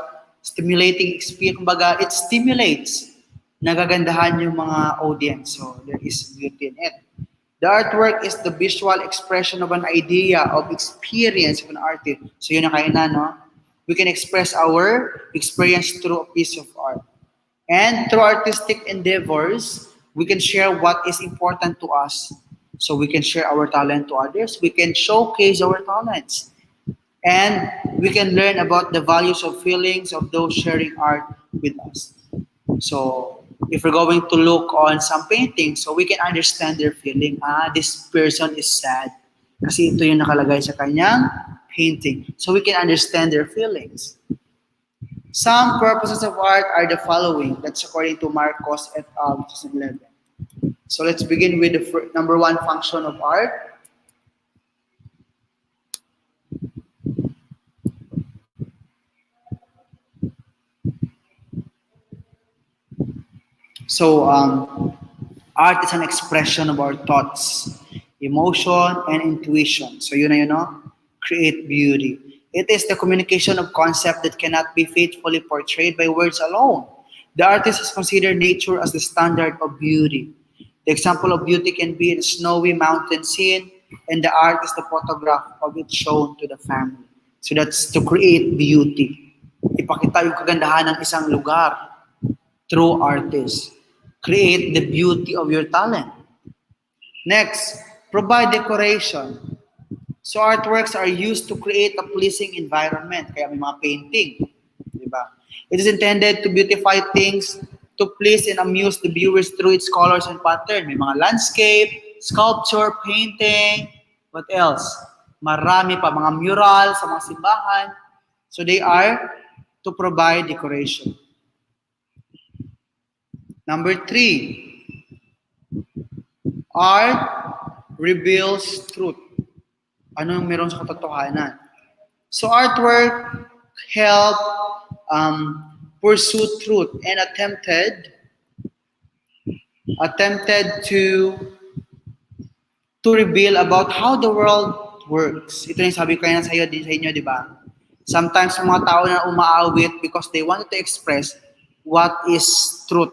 Stimulating experience. Kumbaga, it stimulates. Nagagandahan yung mga audience. So, there is beauty in it. The artwork is the visual expression of an idea, of experience of an artist. So, yun na kayo na, no? We can express our experience through a piece of art. And through artistic endeavors, we can share what is important to us. So, we can share our talent to others. We can showcase our talents. And we can learn about the values of feelings of those sharing art with us. So, if we're going to look on some painting, so we can understand their feeling. This person is sad. Kasi ito yung nakalagay sa kanyang painting. So, we can understand their feelings. Some purposes of art are the following. That's according to Marcos et al. 2011. So, let's begin with the number 1 function of art. So, art is an expression of our thoughts, emotion, and intuition. So, yun na yun, no? Create beauty. It is the communication of concept that cannot be faithfully portrayed by words alone. The artist has considered nature as the standard of beauty. The example of beauty can be a snowy mountain scene, and the art is the photograph of it shown to the family. So that's to create beauty. Ipakita yung kagandahan ng isang lugar through artists. Create the beauty of your talent. Next, provide decoration. So artworks are used to create a pleasing environment. Kaya may mga painting. Diba? It is intended to beautify things, to please and amuse the viewers through its colors and pattern. May mga landscape, sculpture, painting, what else? Marami pa, mga mural sa mga simbahan. So they are to provide decoration. Number 3, art reveals truth. Ano yung meron sa katotohanan? So artwork help pursue truth and attempted to to reveal about how the world works. Ito yung sabi ko na sa inyo, di ba? Sometimes mga tao na umaawit because they wanted to express what is truth.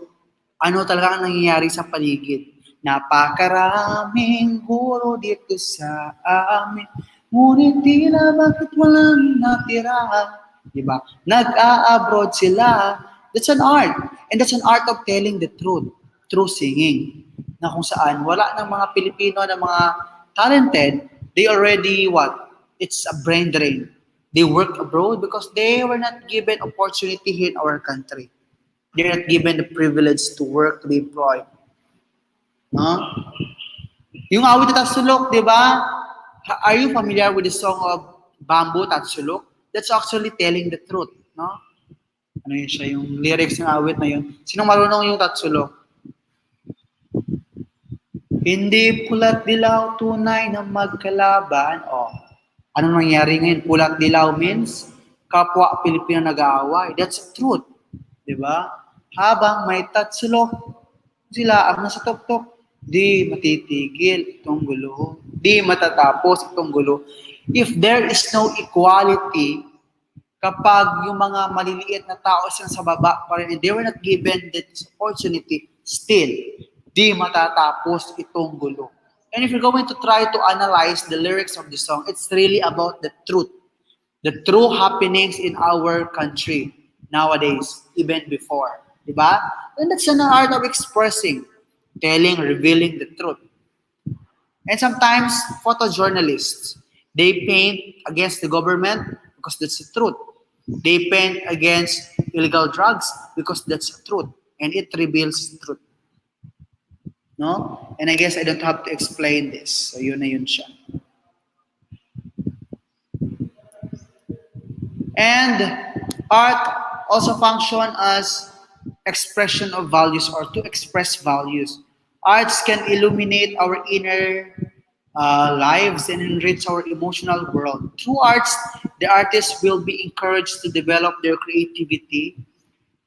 Ano talaga ang nangyayari sa paligid. Napakaraming guro dito sa amin. Ngunit tila bakit walang natira. Diba? Nag-a-abroad sila. That's an art. And that's an art of telling the truth through singing. Na kung saan wala ng mga Pilipino na mga talented, they already what? It's a brain drain. They work abroad because they were not given opportunity here in our country. They're not given the privilege to work, to be employed. No? Yung awit na Tatsulok, di ba? Are you familiar with the song of Bamboo Tatsulok? That's actually telling the truth. No? Ano yun siya, yung lyrics ng awit na yun. Sinong marunong yung Tatsulok? Hindi pula't dilaw tunay na magkalaban. Oh. Ano nangyari ngayon? Pula't dilaw means kapwa Pilipino nag-aaway. That's truth. Diba? Habang may tatsulok, sila ang nasa tuktok, di matitigil itong gulo. Di matatapos itong gulo. If there is no equality, kapag yung mga maliliit na tao sila sa baba pa rin, and they were not given this opportunity, still, di matatapos itong gulo. And if you're going to try to analyze the lyrics of the song, it's really about the truth. The true happenings in our country nowadays, even before. Diba? And that's an art of expressing, telling, revealing the truth. And sometimes, photojournalists, they paint against the government because that's the truth. They paint against illegal drugs because that's the truth. And it reveals truth. No? And I guess I don't have to explain this. So yun na yun siya. And art also function as expression of values or to express values. Arts can illuminate our inner lives and enrich our emotional world. Through arts, the artist will be encouraged to develop their creativity,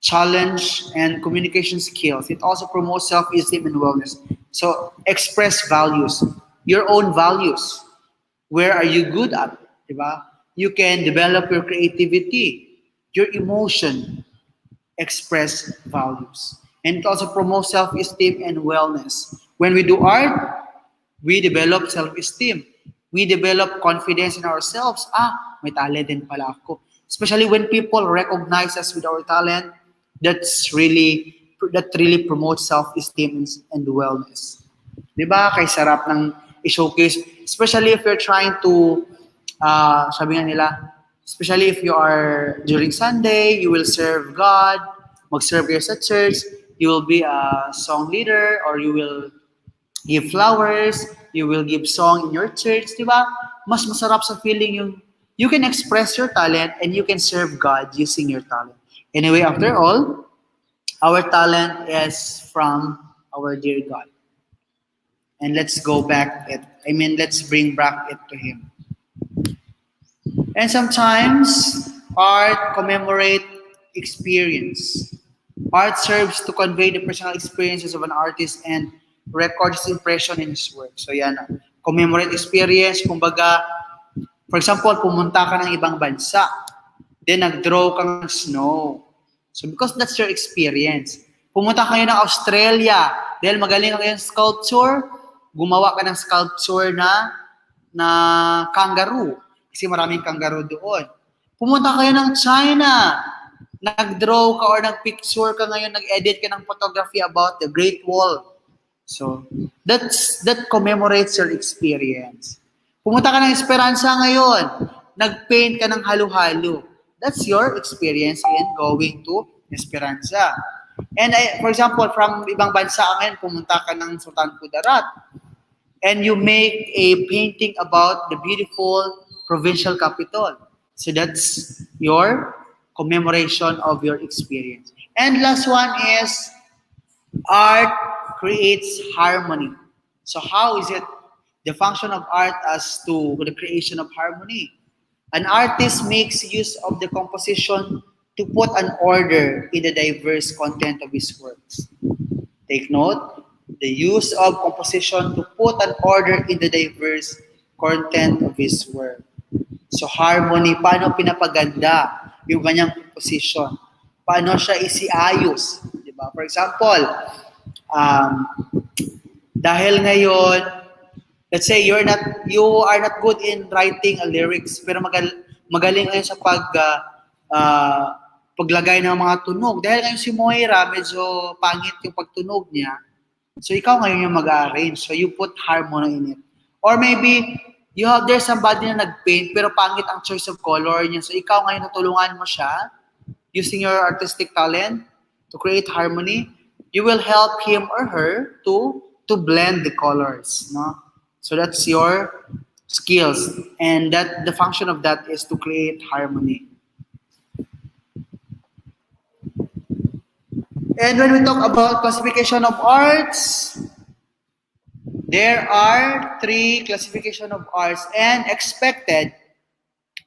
challenge, and communication skills. It also promotes self-esteem and wellness. So express values, your own values. Where are you good at? Diba? You can develop your creativity, your emotion, express values. And it also promotes self-esteem and wellness. When we do art, we develop self-esteem. We develop confidence in ourselves. May talent din pala ako. Especially when people recognize us with our talent, that really promotes self-esteem and wellness. Diba? Kay sarap ng i-showcase. Especially if you're trying to, sabi nga nila, especially if you are, during Sunday, you will serve God, mag-serve kayo sa church, you will be a song leader, or you will give flowers, you will give song in your church, diba? Mas masarap sa feeling yung you can express your talent and you can serve God using your talent. Anyway, after all, our talent is from our dear God. And let's bring back it to Him. And sometimes, art commemorate experience. Art serves to convey the personal experiences of an artist and record his impression in his work. So yan, commemorate experience, kumbaga, for example, pumunta ka ng ibang bansa, then nag-draw ka ng snow. So because that's your experience. Pumunta kayo ng Australia, dahil magaling kayo ng sculpture, gumawa ka ng sculpture na kangaroo. Kasi maraming kangaroo doon. Pumunta kayo ng China, nag-draw ka or nag-picture ka ngayon, nag-edit ka ng photography about the Great Wall. So, that commemorates your experience. Pumunta ka ng Esperanza ngayon, nag-paint ka ng halo-halo. That's your experience in going to Esperanza. And for example, from ibang bansa ngayon, pumunta ka ng Sultan Kudarat, and you make a painting about the beautiful provincial capital. So that's your commemoration of your experience. And last one is art creates harmony. So how is it the function of art as to the creation of harmony? An artist makes use of the composition to put an order in the diverse content of his works. Take note, The use of composition to put an order in the diverse content of his work. So harmony, paano pinapaganda yung kanyang composition? Paano siya isiayos? Diba? For example, um, dahil ngayon, let's say you are not good in writing a lyrics, pero magaling ngayon sa uh, paglagay ng mga tunog. Dahil ngayon si Moira, medyo pangit yung pagtunog niya. So ikaw ngayon yung mag-arrange. So you put harmony in it. Or maybe there's somebody na nag-paint pero pangit ang choice of color niya. So ikaw ngayon tutulungan mo siya using your artistic talent to create harmony. You will help him or her to blend the colors, no? So that's your skills, and that the function of that is to create harmony. And when we talk about classification of arts, there are 3 classification of arts, and expected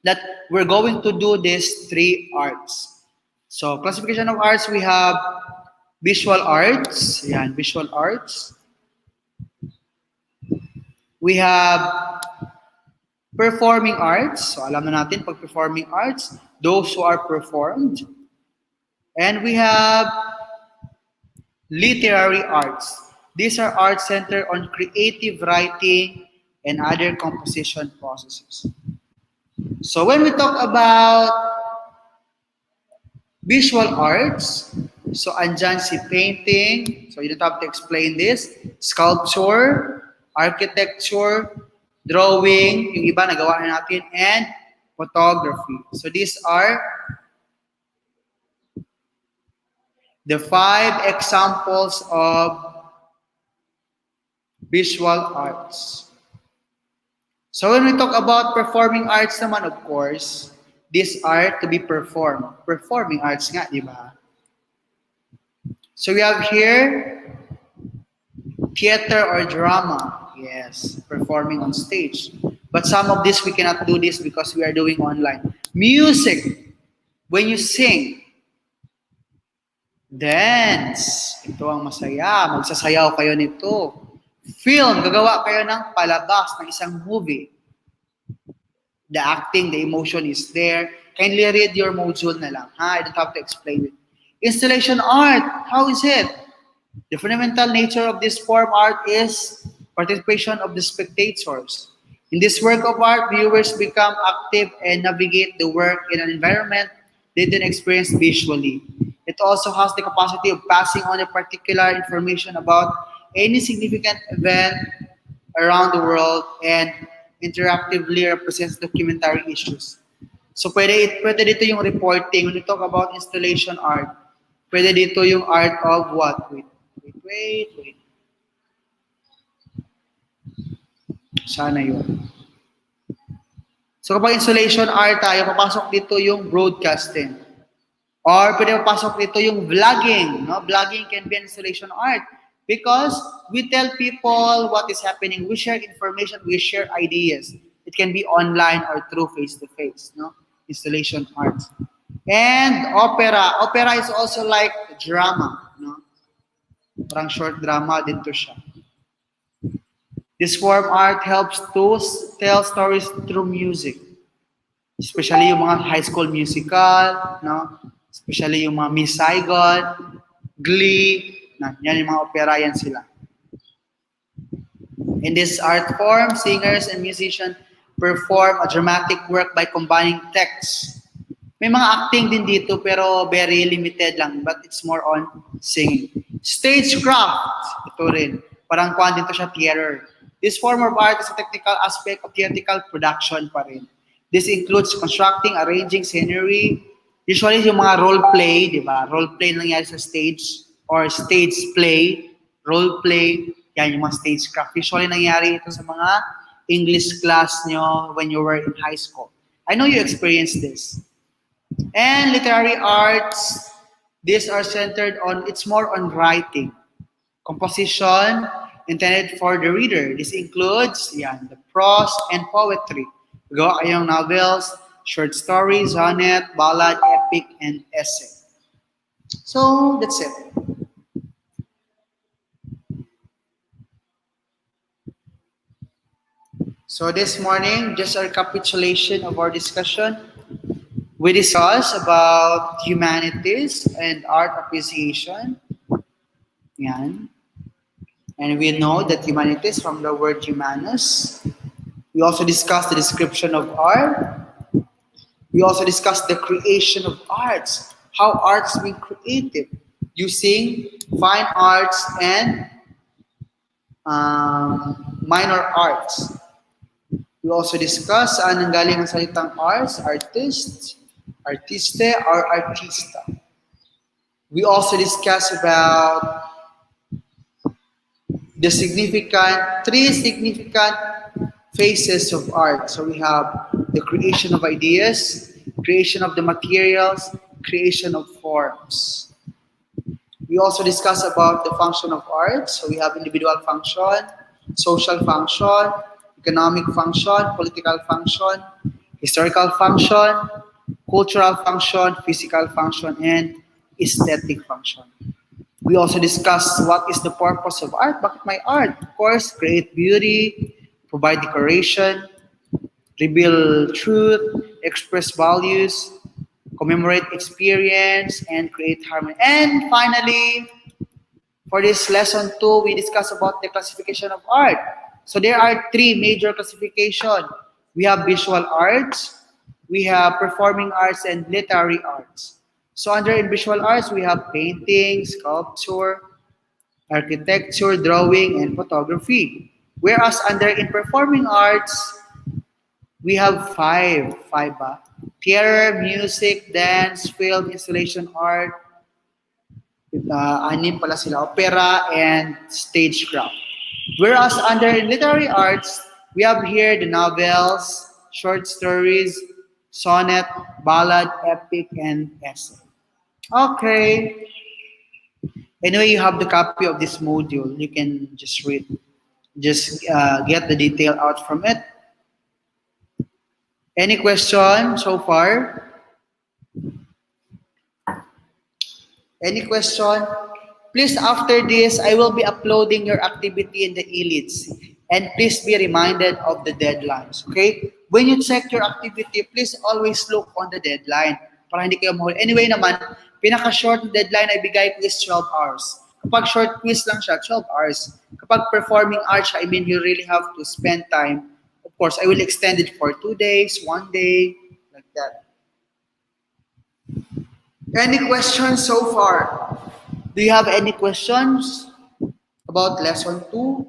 that we're going to do these 3 arts. So classification of arts, we have visual arts, yan, visual arts. We have performing arts. So alam na natin pag performing arts, those who are performed. And we have literary arts. These are arts centered on creative writing and other composition processes. So when we talk about visual arts, so andyan si painting, so you don't have to explain this, sculpture, architecture, drawing, yung iba nagawa na natin, and photography. So these are the 5 examples of visual arts. So when we talk about performing arts naman, of course, these are to be performed. Performing arts nga, di ba? So we have here theater or drama. Yes, performing on stage. But some of this, we cannot do this because we are doing online. Music. When you sing. Dance. Ito ang masaya. Magsasayaw kayo nito. Film. Gagawa kayo ng palabas ng isang movie. The acting, the emotion is there. Kindly read your module na lang. I don't have to explain it. Installation art. How is it? The fundamental nature of this form art is participation of the spectators. In this work of art, viewers become active and navigate the work in an environment they didn't experience visually. It also has the capacity of passing on a particular information about any significant event around the world and interactively represents documentary issues. So pwede dito yung reporting. When you talk about installation art, pwede dito yung art of what? Wait. Sana yun. So kapag installation art tayo, papasok dito yung broadcasting. Or pwede papasok dito yung vlogging. No? Vlogging can be an installation art because we tell people what is happening. We share information, we share ideas. It can be online or through face-to-face. No? Installation art. And opera. Opera is also like drama. No? Parang short drama din to siya. This form art helps to tell stories through music. Especially yung mga high school musical, no? Especially yung mga Miss Saigon, Glee, yan yung mga opera, yan sila. In this art form, singers and musicians perform a dramatic work by combining texts. May mga acting din dito pero very limited lang, but it's more on singing. Stagecraft, ito rin. Parang kuhan dito siya theater. This form of art is a technical aspect of theatrical production pa rin. This includes constructing, arranging scenery, usually yung mga role play, di ba? Role play nangyari sa stage or stage play, role play, yan yung mga stagecraft. Usually nangyari ito sa mga English class nyo when you were in high school. I know you experienced this. And literary arts, these are centered on, it's more on writing, composition, intended for the reader. This includes the prose and poetry. Gawa kayong novels, short stories, sonnet, ballad, epic, and essay. So, that's it. So this morning, just a recapitulation of our discussion. We discussed about humanities and art appreciation. Yan. And we know that humanities from the word humanus. We also discussed the description of art. We also discussed the creation of arts, how arts being created using fine arts and minor arts. We also discussed saan nanggaling ang salitang arts, artist, artiste, or artista. We also discussed about the three significant phases of art. So we have the creation of ideas, creation of the materials, creation of forms. We also discuss about the function of art. So we have individual function, social function, economic function, political function, historical function, cultural function, physical function, and aesthetic function. We also discuss what is the purpose of art. Bakit may art? Of course, create beauty, provide decoration, reveal truth, express values, commemorate experience, and create harmony. And finally, for this lesson 2, we discuss about the classification of art. So there are three major classification. We have visual arts, we have performing arts, and literary arts. So under in visual arts, we have painting, sculpture, architecture, drawing, and photography. Whereas under in performing arts, we have five ba? Theater, music, dance, film, installation art, anim pala sila, opera, and stagecraft. Whereas under literary arts, we have here the novels, short stories, sonnet, ballad, epic, and essay. Okay. Anyway, you have the copy of this module. You can just read, just get the detail out from it. Any question so far? Any question? Please, after this, I will be uploading your activity in the e-leads. And please be reminded of the deadlines, okay? When you check your activity, please always look on the deadline para hindi kayo mahuli. Anyway naman, pinaka-short deadline ay bigay ko is 12 hours. Kapag short quiz lang siya, 12 hours. Kapag performing arts, I mean, you really have to spend time. Of course, I will extend it for 2 days, 1 day, like that. Any questions so far? Do you have any questions about lesson 2?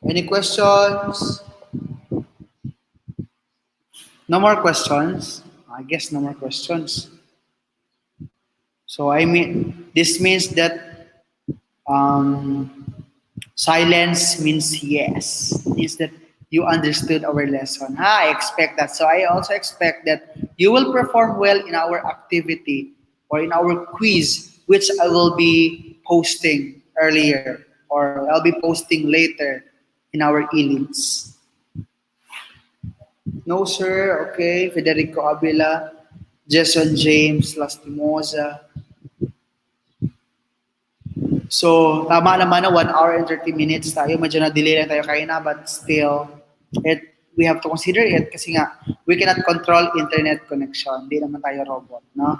Any questions? No more questions? I guess no more questions. So I mean, this means that silence means yes. It means that you understood our lesson. I expect that. So I also expect that you will perform well in our activity or in our quiz, which I will be posting earlier or I'll be posting later in our e-links. No, sir. Okay. Federico Avila, Jason James, Lastimosa. So, tama naman na 1 hour and 30 minutes tayo. Medyo na-delay lang tayo kanina, but still, we have to consider it kasi nga, we cannot control internet connection. Hindi naman tayo robot, no?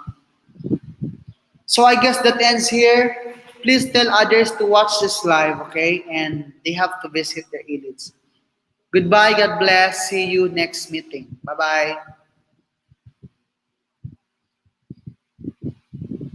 So, I guess that ends here. Please tell others to watch this live, okay? And they have to visit their e-leads. Goodbye, God bless. See you next meeting. Bye-bye.